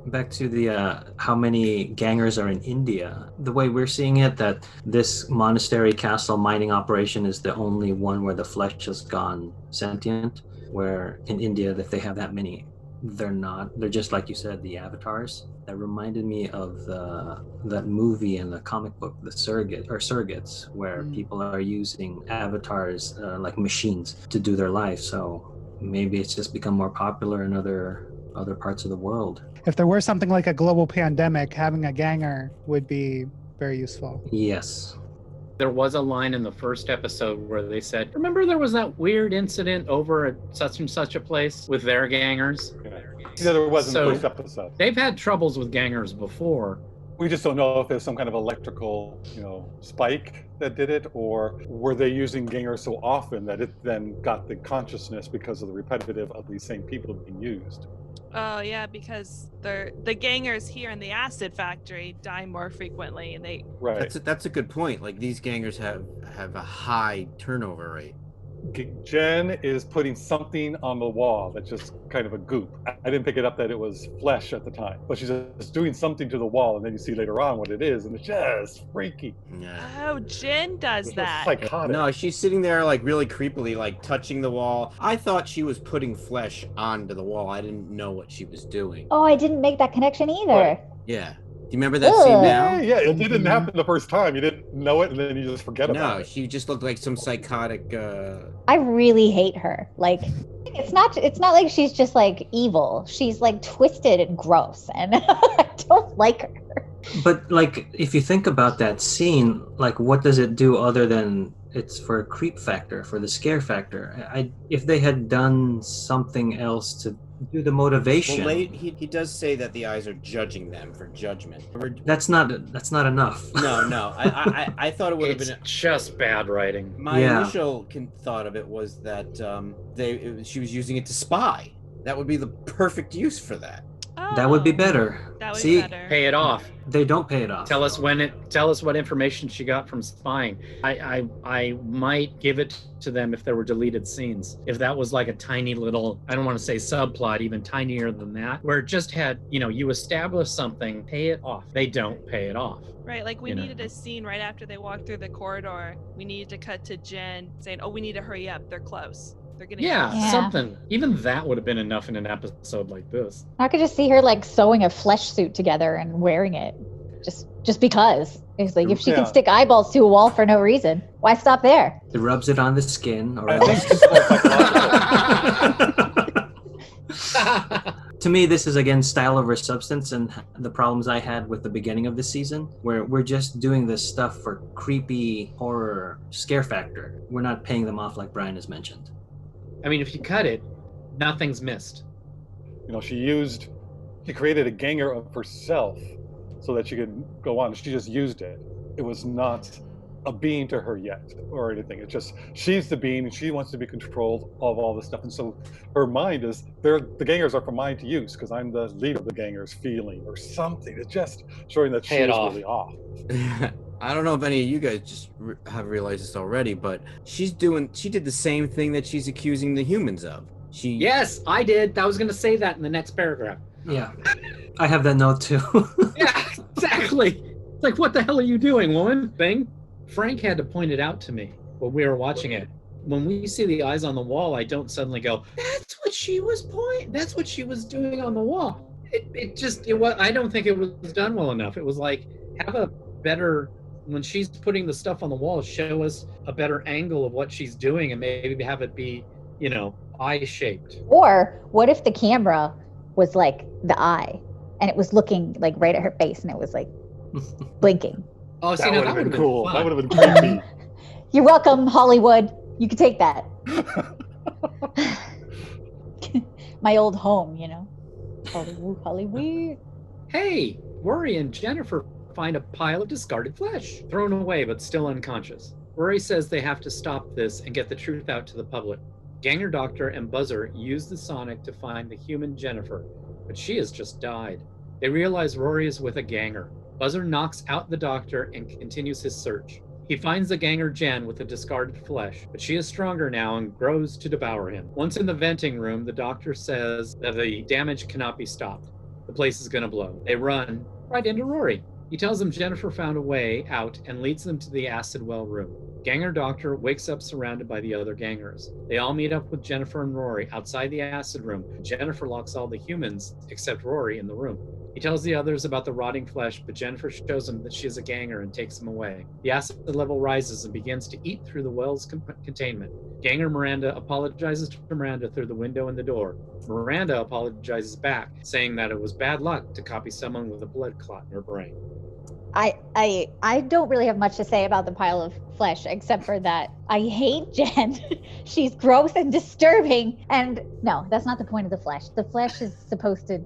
Back to the how many Gangers are in India. The way we're seeing it, that this monastery castle mining operation is the only one where the flesh has gone sentient, where in India, if they have that many, they're not. They're just like you said, the avatars. That reminded me of that movie and the comic book, the Surrogates, where people are using avatars like machines to do their life. So maybe it's just become more popular in other parts of the world. If there were something like a global pandemic, having a Ganger would be very useful. Yes. There was a line in the first episode where they said, remember there was that weird incident over at such and such a place with their Gangers? Yeah, there was in So- the first episode. They've had troubles with Gangers before, We just don't know if there's some kind of electrical, spike that did it, or were they using Ganger so often that it then got the consciousness because of the repetitive of these same people being used. Oh yeah, because the gangers here in the acid factory die more frequently, and they. Right. That's a good point. Like these gangers have a high turnover rate. Jen is putting something on the wall that's just kind of a goop. I didn't pick it up that it was flesh at the time, but she's just doing something to the wall, and then you see later on what it is, and it's just freaky. Yeah. Oh, Jen does It's that. psychotic. No, she's sitting there like really creepily, like touching the wall. I thought she was putting flesh onto the wall. I didn't know what she was doing. Oh, I didn't make that connection either. Right. Yeah. Do you remember that scene now? Yeah, it didn't happen the first time. You didn't know it, and then you just forget about No, it. she just looked like some psychotic. I really hate her. Like, it's not like she's just like evil. She's like twisted and gross, and I don't like her. But like, if you think about that scene, like, what does it do other than it's for a creep factor, for the scare factor? If they had done something else to do the motivation. Well, he does say that the eyes are judging them for judgment. That's not enough. No. I thought it would have been. It's just bad writing. My initial thought of it was that she was using it to spy. That would be the perfect use for that. Oh, That would be better. That would See, be better. Pay it off. They don't pay it off. Tell us what information she got from spying. I might give it to them if there were deleted scenes. If that was like a tiny little, I don't want to say subplot, even tinier than that, where it just had, you establish something, pay it off. They don't pay it off. Right, like we needed a scene right after they walked through the corridor. We needed to cut to Jen saying, "Oh, we need to hurry up. They're close. They're getting close." Something. Even that would have been enough in an episode like this. I could just see her like sewing a flesh suit together and wearing it, just because. It's like if she can stick eyeballs to a wall for no reason, why stop there? It rubs it on the skin, or I else. think it's more psychological. To me, this is again style over substance, and the problems I had with the beginning of the season, where we're just doing this stuff for creepy horror scare factor. We're not paying them off like Brian has mentioned. I mean, if you cut it, nothing's missed. She created a ganger of herself so that she could go on. She just used it. It was not a being to her yet or anything. It's just she's the being and she wants to be controlled of all this stuff. And so her mind is the gangers are for mine to use because I'm the leader of the gangers feeling or something. It's just showing that she's really off. I don't know if any of you guys just have realized this already, but she did the same thing that she's accusing the humans of. Yes, I did. I was going to say that in the next paragraph. Yeah. I have that note too. Yeah, exactly. It's like, what the hell are you doing, woman? Thing. Frank had to point it out to me when we were watching it. When we see the eyes on the wall, I don't suddenly go, that's what she was doing on the wall. I don't think it was done well enough. It was like, have a better, when she's putting the stuff on the wall, show us a better angle of what she's doing and maybe have it be, eye-shaped. Or what if the camera was like the eye and it was looking like right at her face and it was like blinking? Oh, see, that would have been cool. Fun. That would have been creepy. You're welcome, Hollywood. You can take that. My old home, Hollywood. Hey, Rory and Jennifer find a pile of discarded flesh, thrown away but still unconscious. Rory says they have to stop this and get the truth out to the public. Ganger Doctor and Buzzer use the sonic to find the human Jennifer, but she has just died. They realize Rory is with a ganger. Buzzer knocks out the doctor and continues his search. He finds the ganger Jen with the discarded flesh, but she is stronger now and grows to devour him. Once in the venting room, the doctor says that the damage cannot be stopped. The place is going to blow. They run right into Rory. He tells them Jennifer found a way out and leads them to the acid well room. Ganger Doctor wakes up surrounded by the other gangers. They all meet up with Jennifer and Rory outside the acid room. Jennifer locks all the humans except Rory in the room. He tells the others about the rotting flesh, but Jennifer shows him that she is a ganger and takes him away. The acid level rises and begins to eat through the well's containment. Ganger Miranda apologizes to Miranda through the window and the door. Miranda apologizes back, saying that it was bad luck to copy someone with a blood clot in her brain. I don't really have much to say about the pile of flesh, except for that I hate Jen. She's gross and disturbing. And no, that's not the point of the flesh. The flesh is supposed to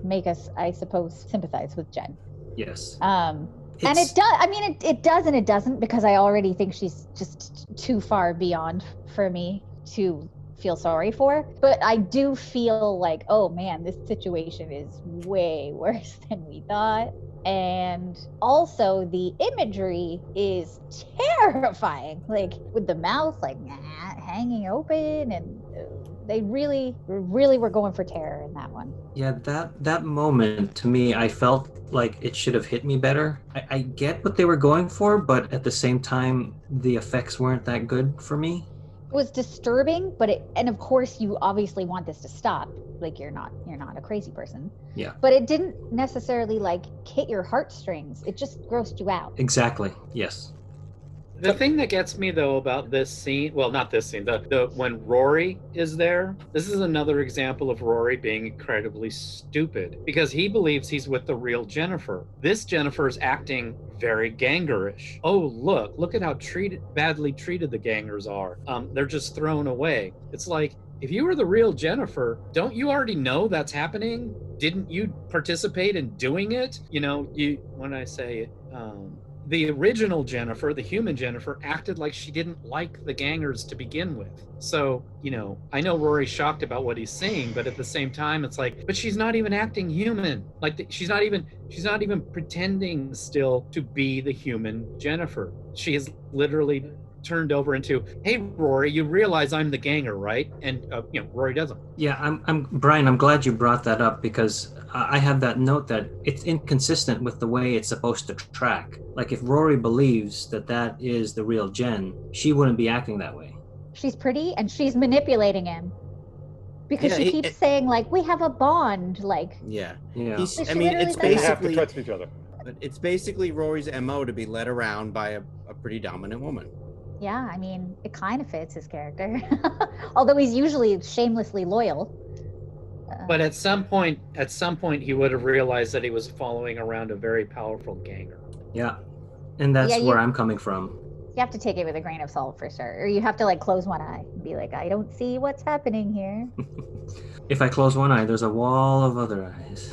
make us, I suppose, sympathize with Jen. Yes. And it does. I mean, it does and it doesn't, because I already think she's just too far beyond for me to feel sorry for. But I do feel like, oh man, this situation is way worse than we thought. And also the imagery is terrifying, like with the mouth like hanging open, and they really were going for terror in that one. Yeah, that moment to me, I felt like it should have hit me better. I get what they were going for, but at the same time, the effects weren't that good for me. It was disturbing, and of course you obviously want this to stop. Like you're not a crazy person. Yeah. But it didn't necessarily like hit your heartstrings. It just grossed you out. Exactly. Yes. The thing that gets me though about this scene, well, not this scene, the when Rory is there, this is another example of Rory being incredibly stupid because he believes he's with the real Jennifer. This Jennifer is acting very gangerish. Oh, look at how badly treated the gangers are. They're just thrown away. It's like, if you were the real Jennifer, don't you already know that's happening? Didn't you participate in doing it? You know, when I say the original Jennifer, the human Jennifer, acted like she didn't like the gangers to begin with. So, you know, I know Rory's shocked about what he's saying, but at the same time, it's like, but she's not even acting human. Like she's not even pretending still to be the human Jennifer. She is literally turned over into, hey, Rory, you realize I'm the ganger, right? And, you know, Rory doesn't. Yeah, I'm Brian, I'm glad you brought that up because I have that note that it's inconsistent with the way it's supposed to track. Like if Rory believes that is the real Jen, she wouldn't be acting that way. She's pretty and she's manipulating him. Because she keeps saying like, we have a bond, like. Yeah. So I mean, it's They basically have to trust each other. But it's basically Rory's MO to be led around by a pretty dominant woman. Yeah, I mean, it kind of fits his character. Although he's usually shamelessly loyal. But at some point, he would have realized that he was following around a very powerful ganger. Yeah, and that's where I'm coming from. You have to take it with a grain of salt for sure. Or you have to like close one eye and be like, I don't see what's happening here. If I close one eye, there's a wall of other eyes.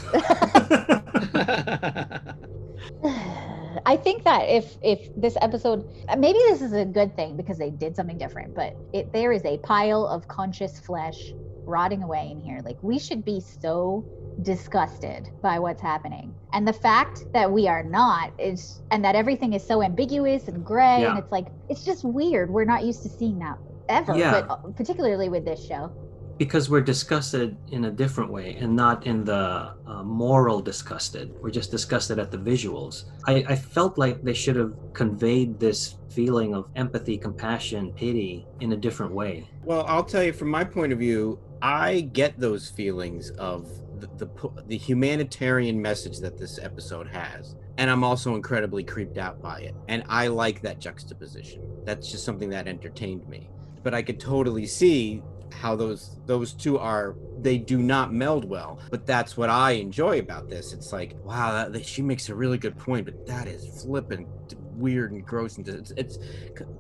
I think that if this episode, maybe this is a good thing because they did something different, but there is a pile of conscious flesh rotting away in here. Like we should be so disgusted by what's happening. And the fact that we are not and that everything is so ambiguous and gray, and it's like, it's just weird. We're not used to seeing that ever, but particularly with this show. Because we're disgusted in a different way and not in the moral disgusted. We're just disgusted at the visuals. I felt like they should have conveyed this feeling of empathy, compassion, pity in a different way. Well, I'll tell you from my point of view, I get those feelings of the humanitarian message that this episode has. And I'm also incredibly creeped out by it. And I like that juxtaposition. That's just something that entertained me. But I could totally see how those two they do not meld well, but that's what I enjoy about this. It's like, wow, she makes a really good point, but that is flippant weird and gross, and it's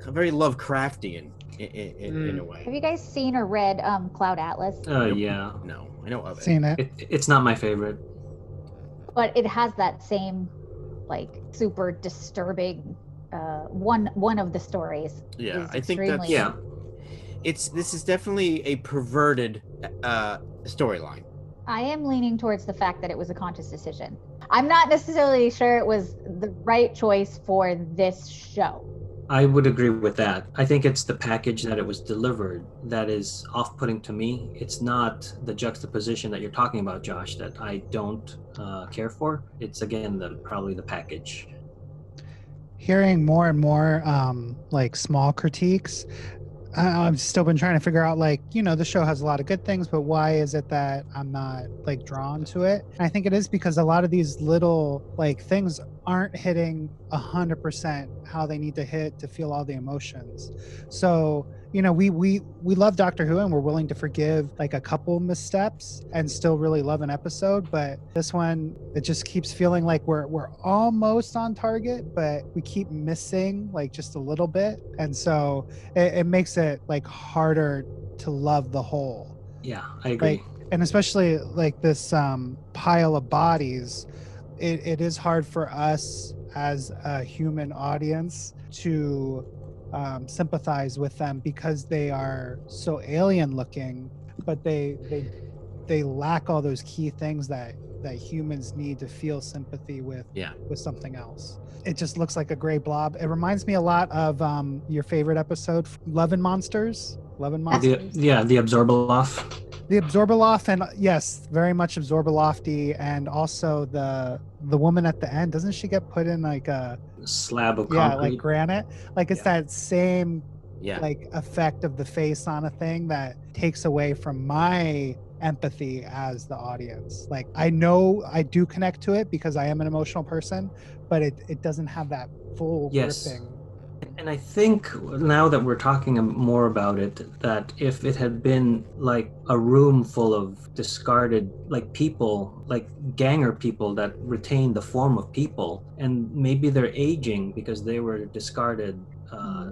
very Lovecraftian in a way. Have you guys seen or read Cloud Atlas? Yeah. No, I know of it. Seen it. It's not my favorite, but it has that same like super disturbing one of the stories. Yeah, I think that's this is definitely a perverted storyline. I am leaning towards the fact that it was a conscious decision. I'm not necessarily sure it was the right choice for this show. I would agree with that. I think it's the package that it was delivered that is off-putting to me. It's not the juxtaposition that you're talking about, Josh, that I don't care for. It's, again, probably the package. Hearing more and more like small critiques, I've still been trying to figure out, like, you know, the show has a lot of good things, but why is it that I'm not like drawn to it? And I think it is because a lot of these little like things aren't hitting 100% how they need to hit to feel all the emotions. So, you know, we love Doctor Who and we're willing to forgive like a couple missteps and still really love an episode, but this one, it just keeps feeling like we're almost on target, but we keep missing like just a little bit, and so it makes it like harder to love the whole. Yeah, I agree. And especially like this pile of bodies, it is hard for us as a human audience to sympathize with them because they are so alien looking, but they lack all those key things that humans need to feel sympathy with something else. It just looks like a gray blob. It reminds me a lot of your favorite episode, Love and Monsters. Love and Monsters. The Absorbaloff. The Absorbaloff, and yes, very much Absorbalofty, and also the woman at the end. Doesn't she get put in like a slab of concrete? Like granite? Like it's that same yeah. like effect of the face on a thing that takes away from my empathy as the audience. Like I know I do connect to it because I am an emotional person, but it doesn't have that full gripping. And I think now that we're talking more about it, that if it had been like a room full of discarded like people, like ganger people that retain the form of people, and maybe they're aging because they were discarded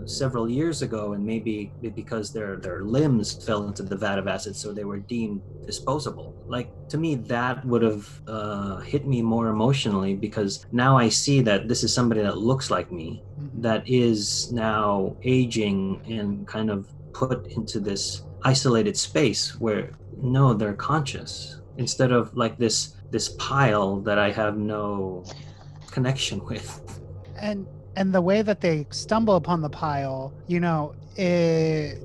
several years ago, and maybe because their limbs fell into the vat of acid, so they were deemed disposable. Like to me, that would have hit me more emotionally, because now I see that this is somebody that looks like me, that is now aging and kind of put into this isolated space where no, they're conscious, instead of like this pile that I have no connection with. And the way that they stumble upon the pile,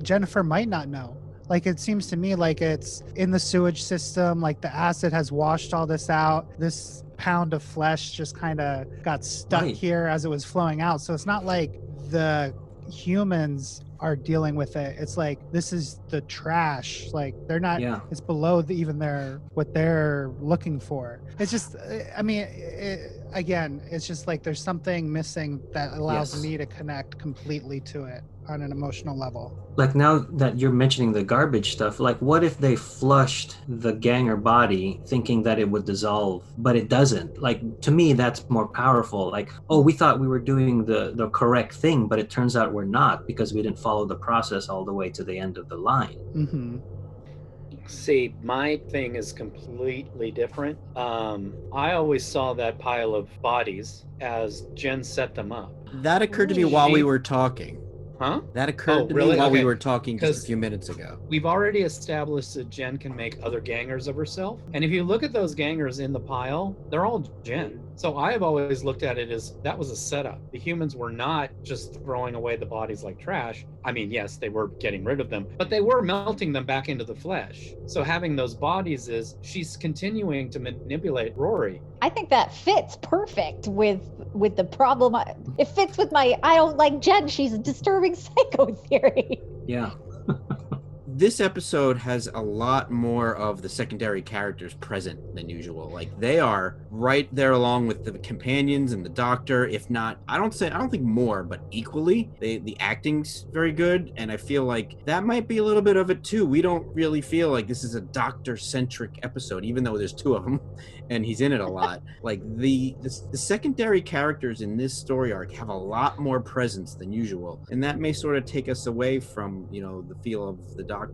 Jennifer might not know. Like it seems to me like it's in the sewage system, like the acid has washed all this out. This pound of flesh just kind of got stuck here as it was flowing out. So it's not like the humans are dealing with it. It's like this is the trash. Like they're not. It's below even what they're looking for. It's just. I mean, again, it's just like there's something missing that allows me to connect completely to it on an emotional level. Like now that you're mentioning the garbage stuff, like what if they flushed the ganger body thinking that it would dissolve, but it doesn't? Like to me, that's more powerful. Like, oh, we thought we were doing the correct thing, but it turns out we're not, because we didn't follow the process all the way to the end of the line. Mm-hmm. See, my thing is completely different. I always saw that pile of bodies as Jen set them up. That occurred to me while we were talking. Huh? That occurred to me while we were talking just a few minutes ago. We've already established that Jen can make other gangers of herself. And if you look at those gangers in the pile, they're all Jen. So I have always looked at it as that was a setup. The humans were not just throwing away the bodies like trash. I mean, yes, they were getting rid of them, but they were melting them back into the flesh. So having those bodies is she's continuing to manipulate Rory. I think that fits perfect with the problem. It fits with my I don't like Jen, she's a disturbing psycho theory. Yeah. This episode has a lot more of the secondary characters present than usual. Like they are right there along with the companions and the doctor, if not, I don't think more, but equally. The acting's very good, and I feel like that might be a little bit of it too. We don't really feel like this is a doctor-centric episode, even though there's two of them and he's in it a lot. Like the secondary characters in this story arc have a lot more presence than usual, and that may sort of take us away from, the feel of the doctor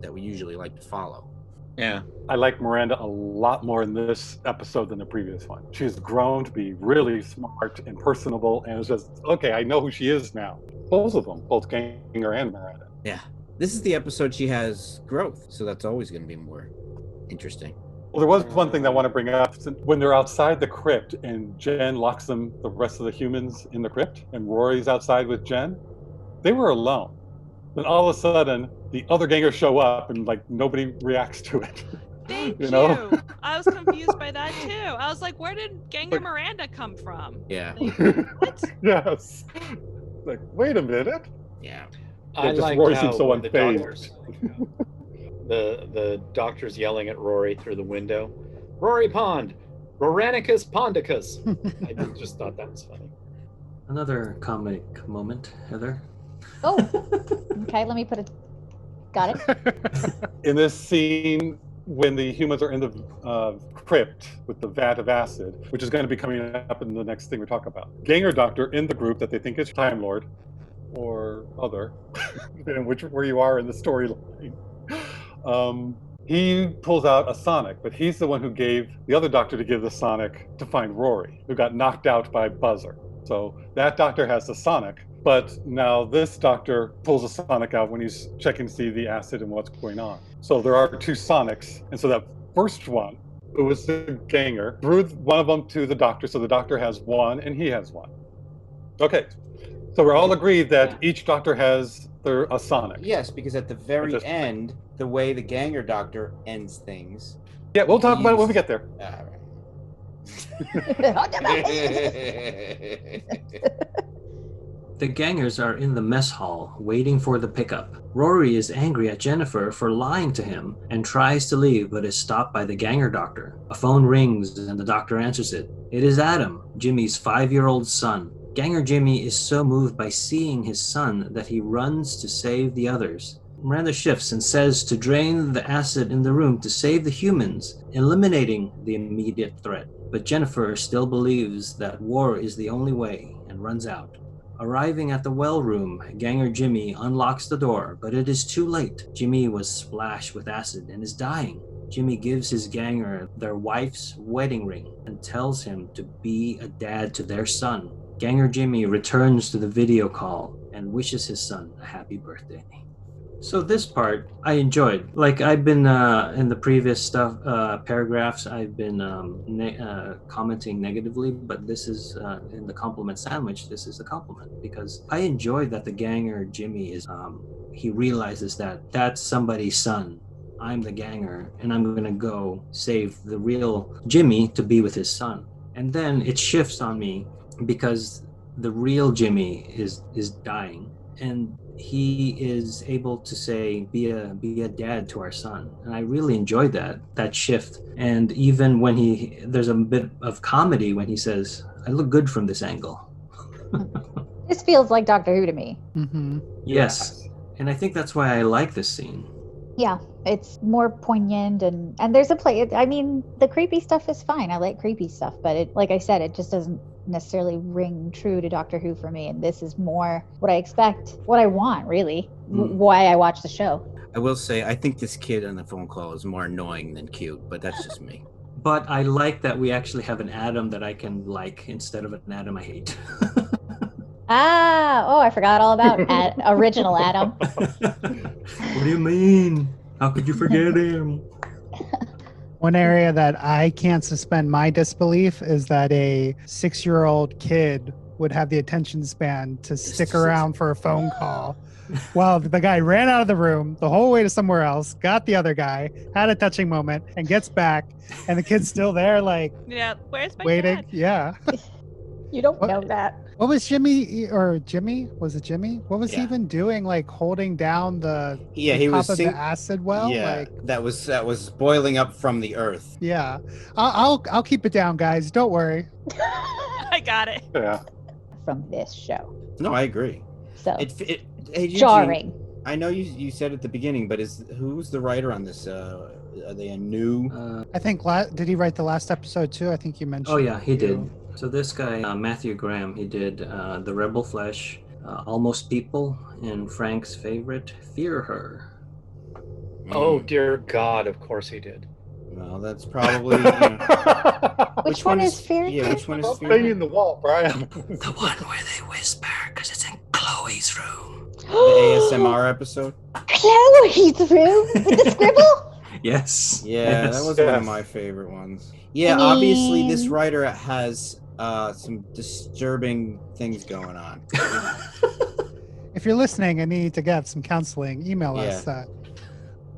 that we usually like to follow. Yeah. I like Miranda a lot more in this episode than the previous one. She's grown to be really smart and personable, and it's just, okay, I know who she is now. Both of them, both Ganger and Miranda. Yeah. This is the episode she has growth, so that's always going to be more interesting. Well, there was one thing that I want to bring up. When they're outside the crypt and Jen locks the rest of the humans in the crypt, and Rory's outside with Jen, they were alone. Then all of a sudden, the other gangers show up and like nobody reacts to it. Thank you. I was confused by that too. I was like, where did Ganger Miranda come from? Yeah. Like, what? Yes. Like, wait a minute. Yeah. I like Rory how seems so when the unfazed. doctors, the doctor's yelling at Rory through the window. Rory Pond, Roranicus Pondicus. I just thought that was funny. Another comic moment, Heather. Oh, okay. Let me put it. Got it. In this scene, when the humans are in the crypt with the vat of acid, which is going to be coming up in the next thing we talk about, Ganger Doctor in the group that they think is Time Lord or other, depending on where you are in the storyline, he pulls out a sonic, but he's the one who gave the other doctor to give the sonic to find Rory, who got knocked out by Buzzer. So that doctor has the sonic, but now this doctor pulls a sonic out when he's checking to see the acid and what's going on. So there are two sonics, and so that first one, who was the ganger, threw one of them to the doctor, so the doctor has one and he has one. Okay, so we're all agreed that each doctor has a sonic. Yes, because at the very end, the way the ganger doctor ends things. Yeah, we'll talk about it when we get there. All right. The gangers are in the mess hall, waiting for the pickup. Rory is angry at Jennifer for lying to him and tries to leave, but is stopped by the ganger doctor. A phone rings and the doctor answers it. It is Adam, Jimmy's 5-year-old son. Ganger Jimmy is so moved by seeing his son that he runs to save the others. Miranda shifts and says to drain the acid in the room to save the humans, eliminating the immediate threat. But Jennifer still believes that war is the only way and runs out. Arriving at the well room, Ganger Jimmy unlocks the door, but it is too late. Jimmy was splashed with acid and is dying. Jimmy gives his ganger their wife's wedding ring and tells him to be a dad to their son. Ganger Jimmy returns to the video call and wishes his son a happy birthday. So this part I enjoyed. Like I've been in the previous paragraphs, I've been commenting negatively, but this is in the compliment sandwich. This is a compliment because I enjoyed that the ganger Jimmy is. He realizes that that's somebody's son. I'm the ganger, and I'm gonna go save the real Jimmy to be with his son. And then it shifts on me because the real Jimmy is dying, and he is able to say be a dad to our son, and I really enjoyed that shift. And even when there's a bit of comedy when he says, I look good from this angle. This feels like Doctor Who to me. Mm-hmm. Yes, and I think that's why I like this scene. Yeah, it's more poignant and there's a play. I mean, the creepy stuff is fine. I like creepy stuff, but it, like I said, it just doesn't necessarily ring true to Doctor Who for me. And this is more what I expect, what I want, really, why I watch the show. I will say, I think this kid on the phone call is more annoying than cute, but that's just me. But I like that we actually have an Adam that I can like instead of an Adam I hate. I forgot all about original Adam. What do you mean? How could you forget him? One area that I can't suspend my disbelief is that a 6-year-old kid would have the attention span to stick around for a phone call. Well, the guy ran out of the room the whole way to somewhere else, got the other guy, had a touching moment, and gets back, and the kid's still there, like, yeah, where's my waiting. dad? Yeah. You don't know that. What was Jimmy? Was it Jimmy? What was he even doing? Like holding down the he top was of the acid well. Yeah, like, that was boiling up from the earth. Yeah, I'll keep it down, guys. Don't worry. I got it. Yeah. From this show. No, I agree. So hey, Eugene, jarring. I know you said at the beginning, but who's the writer on this? Are they a new? I think did he write the last episode too? I think you mentioned. Oh yeah, he did. So this guy, Matthew Graham, he did The Rebel Flesh, Almost People, and Frank's favorite, Fear Her. Oh dear God! Of course he did. Well, that's probably. Which one is Fear? Yeah, which one is Stop Fear? banging the wall, Brian. The one where they whisper, because it's in Chloe's room. The ASMR episode. Chloe's room with the scribble. Yes. Yeah, yes. that was one of my favorite ones. Yeah, obviously this writer has some disturbing things going on. If you're listening and need to get some counseling, email us.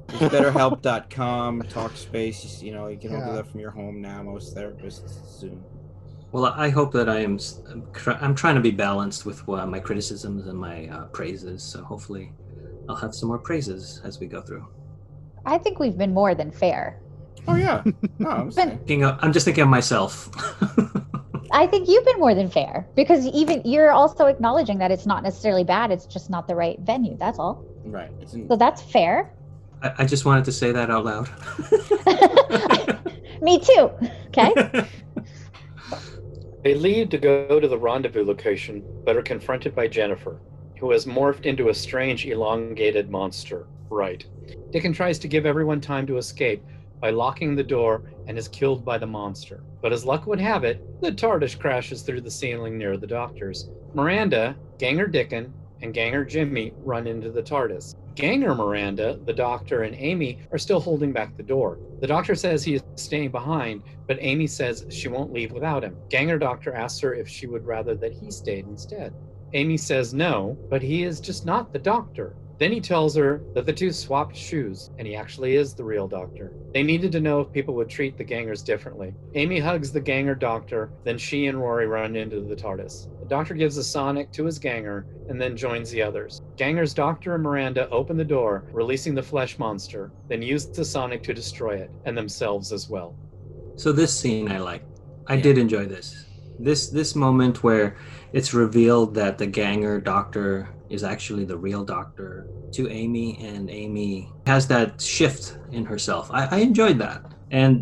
BetterHelp.com, Talkspace. You can all do that from your home now. Most therapists do. Well, I hope that I'm trying to be balanced with my criticisms and my praises. So hopefully, I'll have some more praises as we go through. I think we've been more than fair. Oh yeah. No, I'm just thinking of myself. I think you've been more than fair because even you're also acknowledging that it's not necessarily bad. It's just not the right venue. That's all. Right. So that's fair. I just wanted to say that out loud. Me too. Okay. They leave to go to the rendezvous location, but are confronted by Jennifer, who has morphed into a strange elongated monster. Right. Dickon tries to give everyone time to escape by locking the door and is killed by the monster. But as luck would have it, the TARDIS crashes through the ceiling near the doctors. Miranda, Ganger Dickon, and Ganger Jimmy run into the TARDIS. Ganger Miranda, the doctor, and Amy are still holding back the door. The doctor says he is staying behind, but Amy says she won't leave without him. Ganger Doctor asks her if she would rather that he stayed instead. Amy says no, but he is just not the doctor. Then he tells her that the two swapped shoes, and he actually is the real doctor. They needed to know if people would treat the gangers differently. Amy hugs the ganger doctor, then she and Rory run into the TARDIS. The doctor gives a sonic to his ganger, and then joins the others. Ganger's doctor and Miranda open the door, releasing the flesh monster, then use the sonic to destroy it, and themselves as well. So this scene I like. I did enjoy this. This moment where it's revealed that the ganger doctor is actually the real doctor to Amy, and Amy has that shift in herself. I enjoyed that.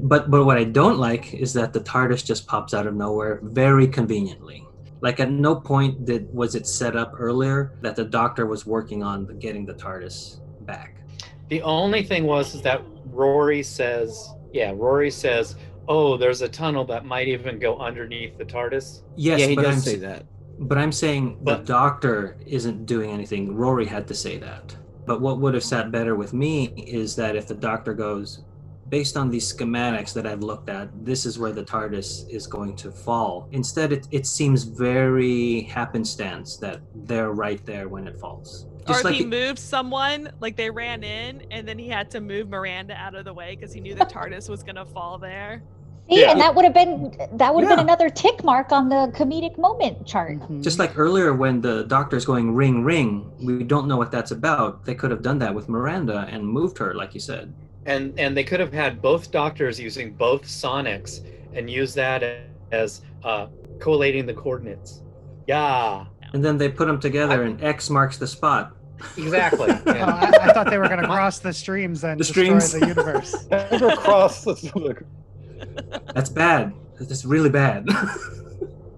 But what I don't like is that the TARDIS just pops out of nowhere very conveniently. Like at no point was it set up earlier that the doctor was working on getting the TARDIS back. The only thing is that Rory says, oh, there's a tunnel that might even go underneath the TARDIS. Yes, yeah, he but does say that. But I'm saying the doctor isn't doing anything. Rory had to say that. But what would have sat better with me is that if the doctor goes, based on these schematics that I've looked at, this is where the TARDIS is going to fall. Instead, it seems very happenstance that they're right there when it falls. Just or if he moved someone, like they ran in, and then he had to move Miranda out of the way because he knew the TARDIS was going to fall there. See, and that would have been another tick mark on the comedic moment chart. Mm-hmm. Just like earlier when the doctor's going ring ring, we don't know what that's about. They could have done that with Miranda and moved her, like you said. And they could have had both doctors using both sonics and use that as collating the coordinates. Yeah. And then they put them together and X marks the spot. Exactly. Yeah. I thought they were going to cross the streams and destroy the universe. Never cross the... That's bad. That's really bad.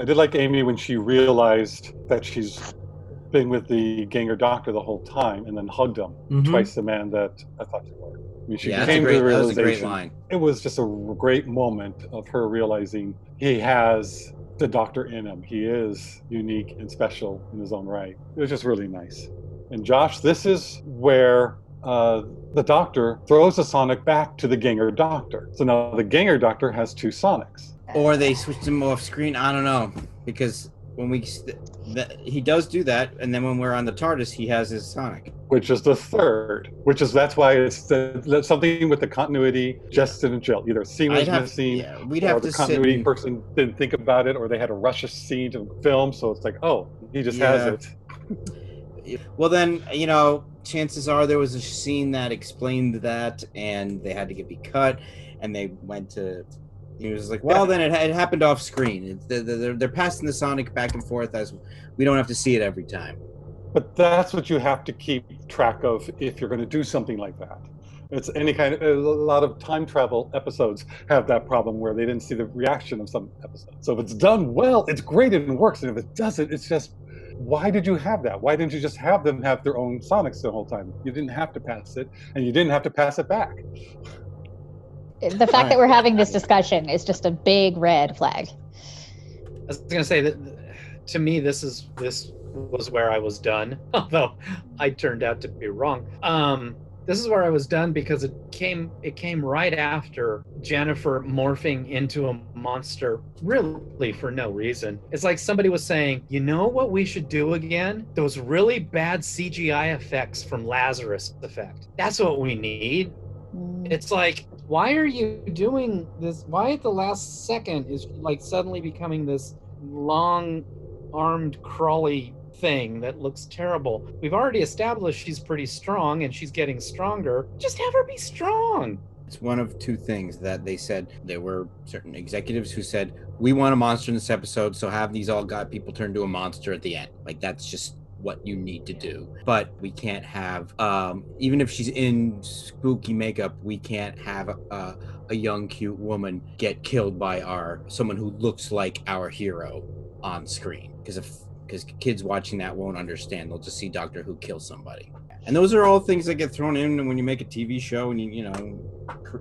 I did like Amy when she realized that she's been with the ganger doctor the whole time and then hugged him twice the man that I thought they were. I mean, she came to the realization. That was a great line. It was just a great moment of her realizing he has the doctor in him. He is unique and special in his own right. It was just really nice. And Josh, this is where the doctor throws the sonic back to the ganger doctor. So now the ganger doctor has two sonics. Or they switched him off screen. I don't know, because when he does do that, and then when we're on the TARDIS, he has his sonic, which is the third. That's why it's something with the continuity just didn't gel. Either a scene was missing, or the continuity person didn't think about it, or they had to rush a scene to film. So it's like, oh, he just has it. Well, then, chances are there was a scene that explained that, and they had to be cut, and they went to. He was like, well, then it happened off screen. They're passing the sonic back and forth as we don't have to see it every time. But that's what you have to keep track of if you're going to do something like that. It's any kind of, a lot of time travel episodes have that problem where they didn't see the reaction of some episodes. So if it's done well, it's great and it works. And if it doesn't, it's just, why did you have that? Why didn't you just have them have their own sonics the whole time? You didn't have to pass it, and you didn't have to pass it back. The fact that we're having this discussion is just a big red flag. I was going to say that to me, this was where I was done, although I turned out to be wrong. This is where I was done because it came right after Jennifer morphing into a monster, really for no reason. It's like somebody was saying, you know what we should do again? Those really bad CGI effects from Lazarus Effect. That's what we need. It's like, why are you doing this? Why at the last second is like suddenly becoming this long-armed crawly thing that looks terrible? We've already established she's pretty strong and she's getting stronger. Just have her be strong. It's one of two things that they said. There were certain executives who said, we want a monster in this episode, so have these all got people turn to a monster at the end. Like, that's just what you need to do. But we can't have, even if she's in spooky makeup, we can't have a young cute woman get killed by someone who looks like our hero on screen, because kids watching that won't understand. They'll just see Doctor Who kill somebody. And those are all things that get thrown in when you make a TV show and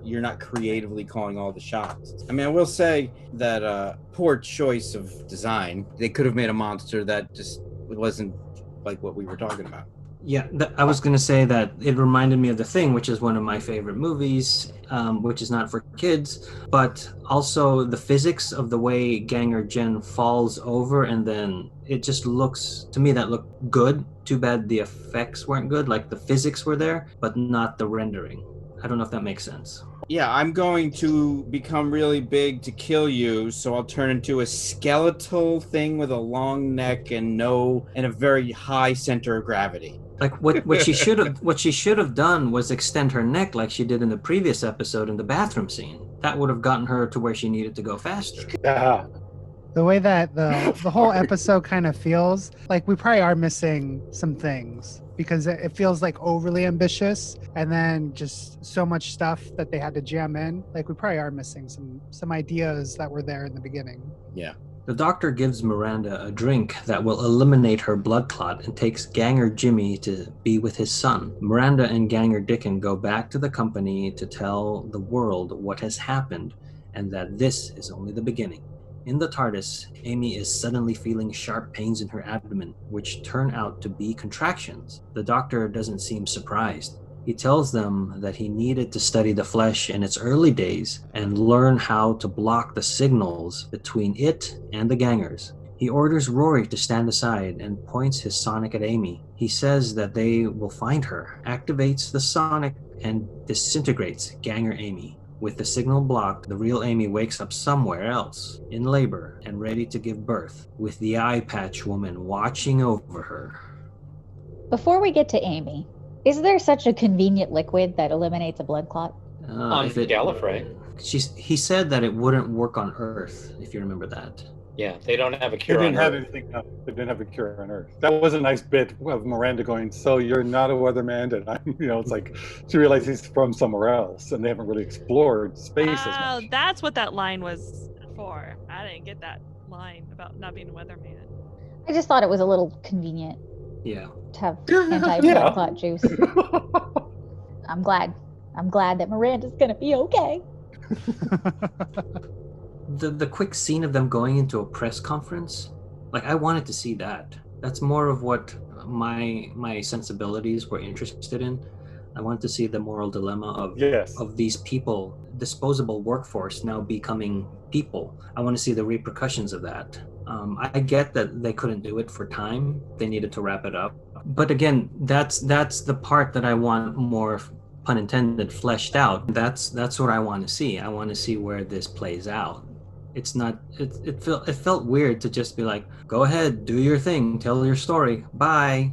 you're not creatively calling all the shots. I mean, I will say that poor choice of design. They could have made a monster that just wasn't like what we were talking about. Yeah, I was going to say that it reminded me of The Thing, which is one of my favorite movies, which is not for kids, but also the physics of the way Ganger Jen falls over, and then it just looks, to me, that looked good. Too bad the effects weren't good, like the physics were there, but not the rendering. I don't know if that makes sense. Yeah, I'm going to become really big to kill you, so I'll turn into a skeletal thing with a long neck and a very high center of gravity. Like what she should have done was extend her neck like she did in the previous episode in the bathroom scene. That would have gotten her to where she needed to go faster. Yeah. The way that the whole episode kind of feels, like we probably are missing some things because it feels like overly ambitious and then just so much stuff that they had to jam in. Like we probably are missing some ideas that were there in the beginning. Yeah. The doctor gives Miranda a drink that will eliminate her blood clot and takes Ganger Jimmy to be with his son. Miranda and Ganger Dickon go back to the company to tell the world what has happened and that this is only the beginning. In the TARDIS, Amy is suddenly feeling sharp pains in her abdomen, which turn out to be contractions. The doctor doesn't seem surprised. He tells them that he needed to study the flesh in its early days and learn how to block the signals between it and the gangers. He orders Rory to stand aside and points his sonic at Amy. He says that they will find her, activates the sonic, and disintegrates Ganger Amy. With the signal blocked, the real Amy wakes up somewhere else, in labor and ready to give birth, with the eye patch woman watching over her. Before we get to Amy, is there such a convenient liquid that eliminates a blood clot? On Gallifrey. He said that it wouldn't work on Earth, if you remember that. Yeah, they don't have a They cure didn't on have Earth. anything. No, they didn't have a cure on Earth. That was a nice bit of Miranda going, "So you're not a weatherman," and I'm, it's like she realizes he's from somewhere else, and they haven't really explored space as Oh, much. that's what that line was for. I didn't get that line about not being a weatherman. I just thought it was a little convenient Yeah. to have anti-blood Yeah. clot juice. I'm glad that Miranda's gonna be okay. The quick scene of them going into a press conference, like I wanted to see that. That's more of what my sensibilities were interested in. I wanted to see the moral dilemma of these people, disposable workforce now becoming people. I want to see the repercussions of that. I get that they couldn't do it for time. They needed to wrap it up. But again, that's the part that I want more, pun intended, fleshed out. That's what I want to see. I want to see where this plays out. It's not. It felt weird to just be like, go ahead, do your thing, tell your story, bye.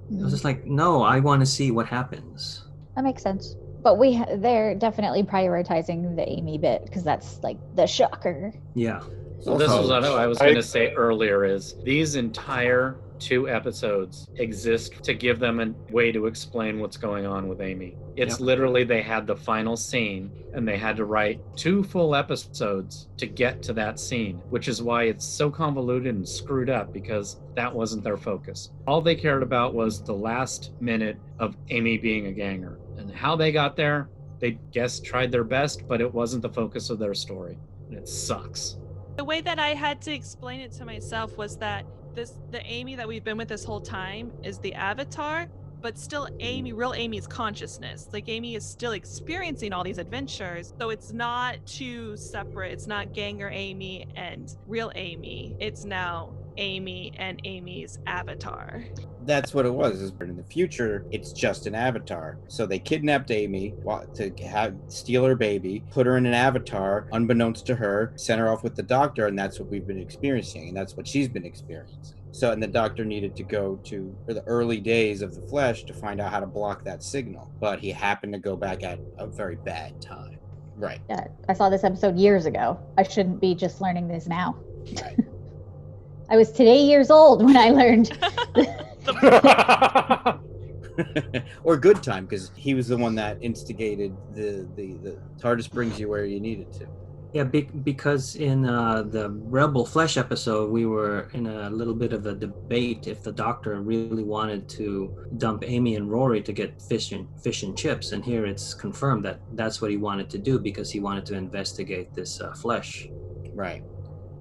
It was just like, no, I want to see what happens. That makes sense. But they're definitely prioritizing the Amy bit because that's like the shocker. Yeah. So this is what I was going to say earlier is these entire 2 episodes exist to give them a way to explain what's going on with Amy. It's literally they had the final scene and they had to write 2 full episodes to get to that scene, which is why it's so convoluted and screwed up because that wasn't their focus. All they cared about was the last minute of Amy being a ganger. And how they got there, they tried their best, but it wasn't the focus of their story. And it sucks. The way that I had to explain it to myself was that the Amy that we've been with this whole time is the avatar, but still real Amy's consciousness. Like Amy is still experiencing all these adventures. So it's not two separate. It's not Ganger Amy and real Amy. It's now Amy and Amy's avatar. That's what it was. In the future, it's just an avatar. So they kidnapped Amy to steal her baby, put her in an avatar, unbeknownst to her, sent her off with the doctor, and that's what we've been experiencing, and that's what she's been experiencing. So, and the doctor needed to go to the early days of the flesh to find out how to block that signal, but he happened to go back at a very bad time. Right. Yeah, I saw this episode years ago. I shouldn't be just learning this now. Right. I was today years old when I learned. Or good time, because he was the one that instigated the TARDIS brings you where you need it to. Yeah, because in the Rebel Flesh episode, we were in a little bit of a debate if the Doctor really wanted to dump Amy and Rory to get fish and chips, and here it's confirmed that that's what he wanted to do because he wanted to investigate this flesh. Right.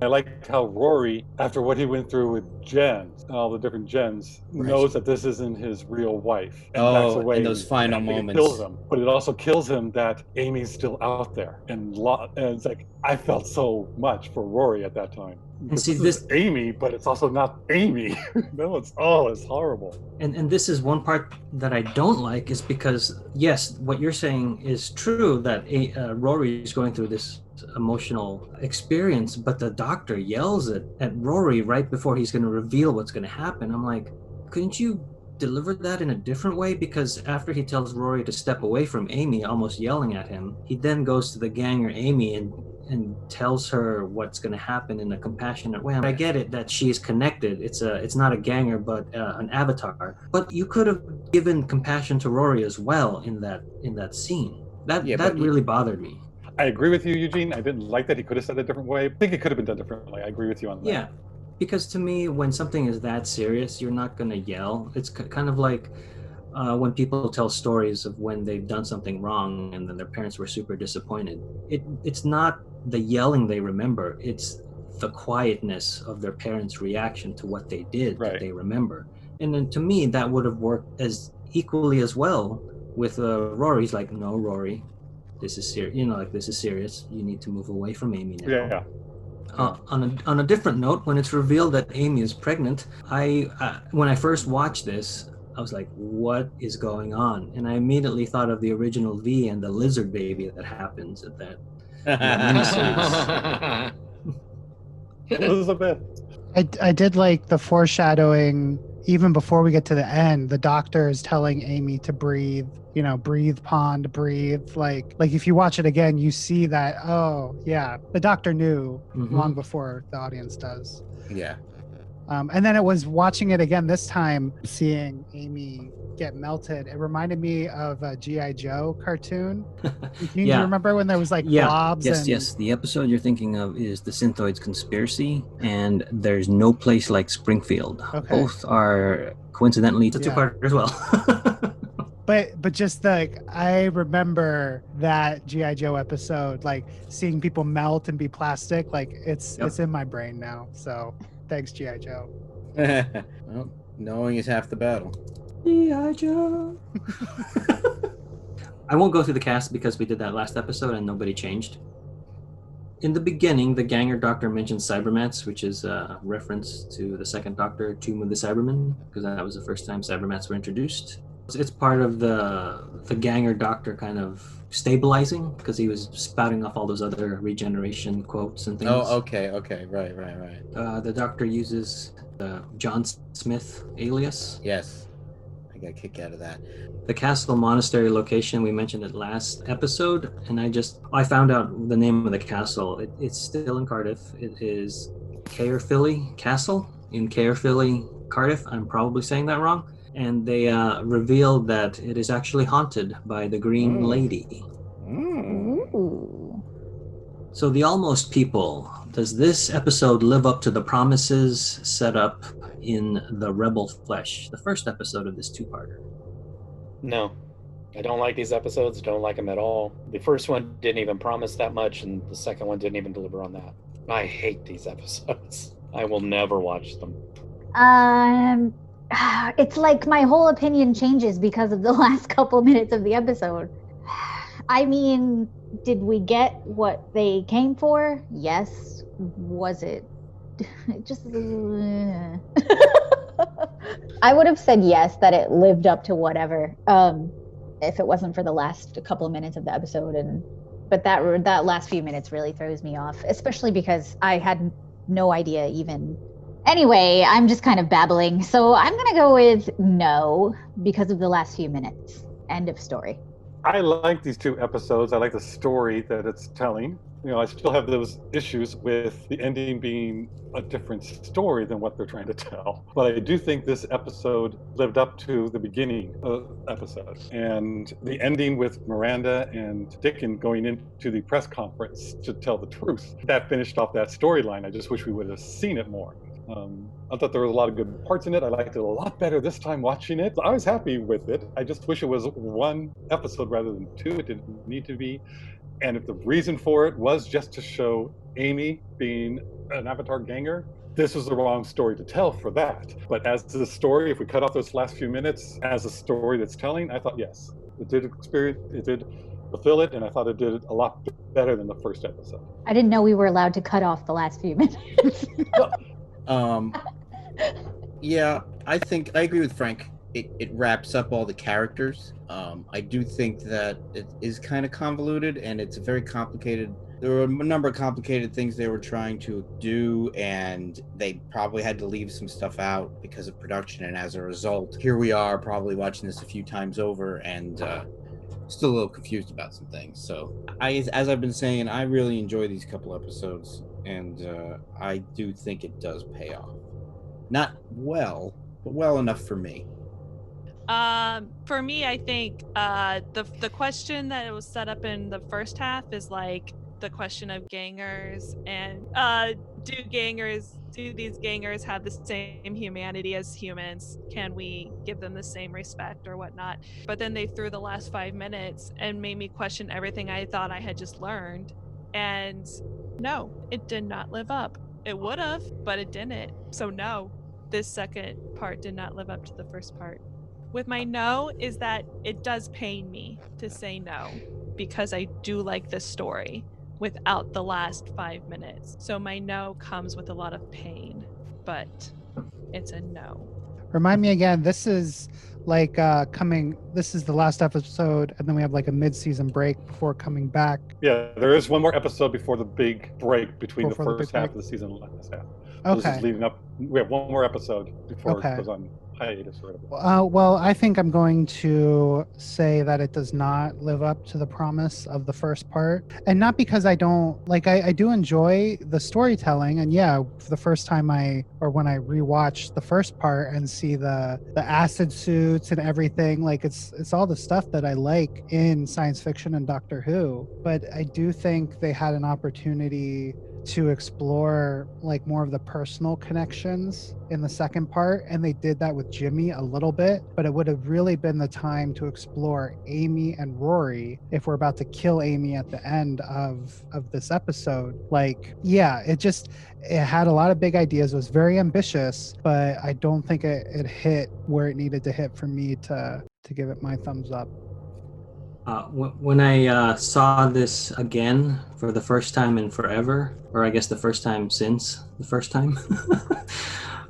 I like how Rory, after what he went through with Jen, all the different Gens, Right. knows that this isn't his real wife and backs away. in those final and moments. It kills him, but it also kills him that Amy's still out there, and it's like I felt so much for Rory at that time. And see, this is Amy, but it's also not Amy. No, it's horrible. And this is one part that I don't like is because yes, what you're saying is true that Rory is going through this emotional experience, but the Doctor yells at Rory right before he's going to reveal what's going to happen. I'm like, couldn't you deliver that in a different way? Because after he tells Rory to step away from Amy, almost yelling at him, he then goes to the ganger Amy and tells her what's going to happen in a compassionate way. I get it that she is connected. It's not a ganger, but an avatar. But you could have given compassion to Rory as well in that scene. That really bothered me. I agree with you, Eugene. I didn't like that he could have said it a different way. I think it could have been done differently. I agree with you on that. Yeah, because to me, when something is that serious, you're not going to yell. It's kind of like when people tell stories of when they've done something wrong and then their parents were super disappointed. It's not the yelling they remember. It's the quietness of their parents' reaction to what they did that they remember. And then to me, that would have worked as equally as well with Rory's like, no, Rory, this is serious. This is serious. You need to move away from Amy now. Yeah. On a different note, when it's revealed that Amy is pregnant, when I first watched this, I was like, what is going on? And I immediately thought of the original V and the lizard baby that happens at that miniseries. Elizabeth. I did like the foreshadowing. Even before we get to the end, the Doctor is telling Amy to breathe, breathe, pond, breathe. Like if you watch it again, you see that, oh, yeah, the Doctor knew long before the audience does. Yeah. And then it was watching it again this time, seeing Amy get melted. It reminded me of a G.I. Joe cartoon. Do you remember when there was blobs? Yes. The episode you're thinking of is The Synthoids Conspiracy, and There's No Place Like Springfield. Okay. Both are coincidentally a two-parter as well. But just I remember that G.I. Joe episode, seeing people melt and be plastic, it's in my brain now. So thanks, G.I. Joe. Well, knowing is half the battle. G.I. Joe. I won't go through the cast because we did that last episode and nobody changed. In the beginning, the Ganger Doctor mentions Cybermats, which is a reference to the second Doctor, Tomb of the Cybermen, because that was the first time Cybermats were introduced. It's part of the Ganger Doctor kind of stabilizing, because he was spouting off all those other regeneration quotes and things. Oh, okay, right. The Doctor uses the John Smith alias. Yes, I got a kick out of that. The Castle Monastery location, we mentioned it last episode, and I found out the name of the castle. It's still in Cardiff. It is Caerphilly Castle in Caerphilly, Cardiff. I'm probably saying that wrong. And they revealed that it is actually haunted by the Green Lady. Ooh. So the Almost People, does this episode live up to the promises set up in the Rebel Flesh, the first episode of this two-parter? No, I don't like these episodes. Don't like them at all. The first one didn't even promise that much, and the second one didn't even deliver on that. I hate these episodes. I will never watch them. It's like my whole opinion changes because of the last couple minutes of the episode. I mean, did we get what they came for? Yes. Was it just I would have said yes, that it lived up to whatever, if it wasn't for the last couple of minutes of the episode. But that last few minutes really throws me off, especially because I had no idea even. Anyway, I'm just kind of babbling, so I'm gonna go with no because of the last few minutes. End of story. I like these two episodes. I like the story that it's telling. I still have those issues with the ending being a different story than what they're trying to tell. But I do think this episode lived up to the beginning of the episode. And the ending with Miranda and Dickon going into the press conference to tell the truth, that finished off that storyline. I just wish we would have seen it more. I thought there was a lot of good parts in it. I liked it a lot better this time watching it. I was happy with it. I just wish it was one episode rather than two. It didn't need to be. And if the reason for it was just to show Amy being an Avatar ganger, this was the wrong story to tell for that. But as the story, if we cut off those last few minutes as a story that's telling, I thought, yes, it did fulfill it, and I thought it did it a lot better than the first episode. I didn't know we were allowed to cut off the last few minutes. Yeah, I think I agree with Frank. It wraps up all the characters. I do think that it is kind of convoluted, and it's very complicated. There were a number of complicated things they were trying to do, and they probably had to leave some stuff out because of production. And as a result, here we are probably watching this a few times over and still a little confused about some things. So as I've been saying, I really enjoy these couple episodes, and I do think it does pay off. Not well, but well enough for me. For me, I think the question that was set up in the first half is like the question of gangers, and do these gangers have the same humanity as humans? Can we give them the same respect or whatnot? But then they threw the last 5 minutes and made me question everything I thought I had just learned. And no, it did not live up. It would have, but it didn't. So no, this second part did not live up to the first part. With my no is that it does pain me to say no, because I do like this story without the last 5 minutes. So my no comes with a lot of pain, but it's a no. Remind me again, this is like this is the last episode, and then we have like a mid-season break before coming back. Yeah, there is one more episode before the big break between the first half of the season and the last half. So this is leading up. We have one more episode before it goes on hiatus or whatever. Well, I think I'm going to say that it does not live up to the promise of the first part, and not because I don't like. I do enjoy the storytelling, and yeah, for the first time when I rewatched the first part and see the acid suits and everything, like it's all the stuff that I like in science fiction and Doctor Who. But I do think they had an opportunity to explore like more of the personal connections in the second part, and they did that with Jimmy a little bit, but it would have really been the time to explore Amy and Rory if we're about to kill Amy at the end of this episode. Like, yeah, it had a lot of big ideas. It was very ambitious, but I don't think it hit where it needed to hit for me to give it my thumbs up. When I saw this again for the first time in forever, or I guess the first time since the first time,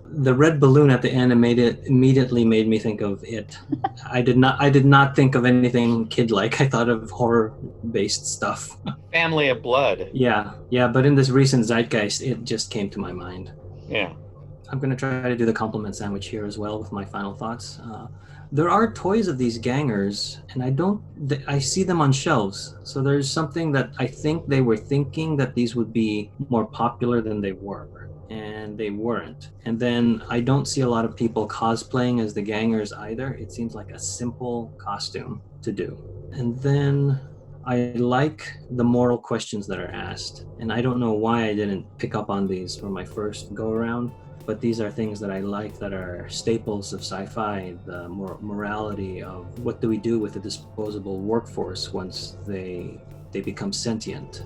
the red balloon at the end immediately made me think of It. I did not think of anything kid-like. I thought of horror-based stuff. Family of Blood. Yeah, but in this recent zeitgeist, it just came to my mind. Yeah. I'm going to try to do the compliment sandwich here as well with my final thoughts. There are toys of these gangers, and I see them on shelves. So there's something that I think they were thinking that these would be more popular than they were, and they weren't. And then I don't see a lot of people cosplaying as the gangers either. It seems like a simple costume to do. And then I like the moral questions that are asked, and I don't know why I didn't pick up on these for my first go around. But these are things that I like that are staples of sci-fi, the morality of what do we do with the disposable workforce once they become sentient?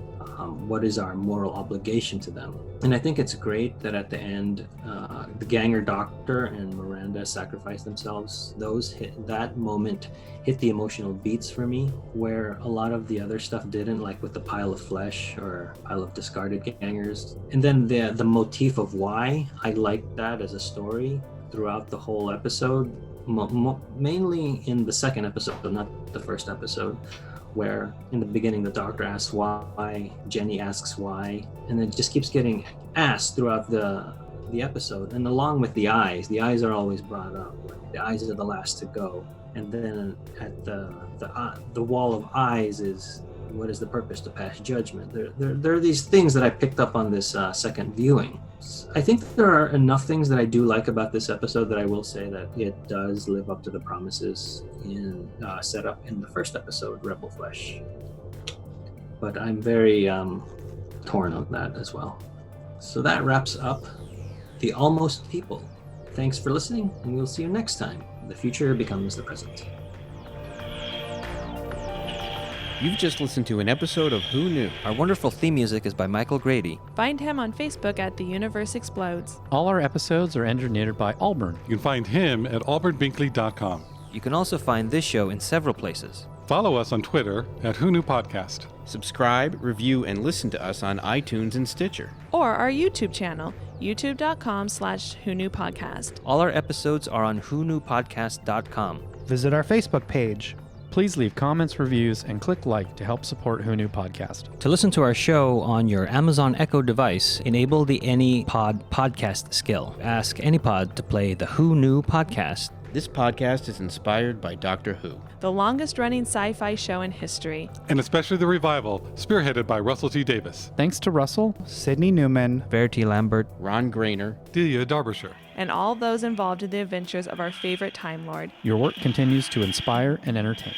What is our moral obligation to them? And I think it's great that at the end, the ganger doctor and Miranda sacrifice themselves. That moment hit the emotional beats for me, where a lot of the other stuff didn't, like with the pile of flesh or pile of discarded gangers. And then the motif of why, I liked that as a story throughout the whole episode, mainly in the second episode, not the first episode, where in the beginning the doctor asks why, Jenny asks why, and it just keeps getting asked throughout the episode. And along with the eyes are always brought up. Like the eyes are the last to go, and then at the wall of eyes is What is the purpose? To pass judgment. There are these things that I picked up on this second viewing. I think there are enough things that I do like about this episode that I will say that it does live up to the promises set up in the first episode, Rebel Flesh. But I'm very torn on that as well. So that wraps up The Almost People. Thanks for listening, and we'll see you next time. The future becomes the present. You've just listened to an episode of Who Knew? Our wonderful theme music is by Michael Grady. Find him on Facebook at The Universe Explodes. All our episodes are engineered by Allburn. You can find him at albernbinkley.com. You can also find this show in several places. Follow us on Twitter at Who Knew Podcast. Subscribe, review, and listen to us on iTunes and Stitcher. Or our YouTube channel, youtube.com/whoknewpodcast. All our episodes are on whoknewpodcast.com. Visit our Facebook page. Please leave comments, reviews, and click like to help support Who Knew Podcast. To listen to our show on your Amazon Echo device, enable the AnyPod podcast skill. Ask AnyPod to play the Who Knew podcast. This podcast is inspired by Doctor Who, the longest-running sci-fi show in history. And especially the revival, spearheaded by Russell T. Davis. Thanks to Russell, Sydney Newman, Verity Lambert, Ron Grainer, Delia Derbyshire, and all those involved in the adventures of our favorite Time Lord. Your work continues to inspire and entertain.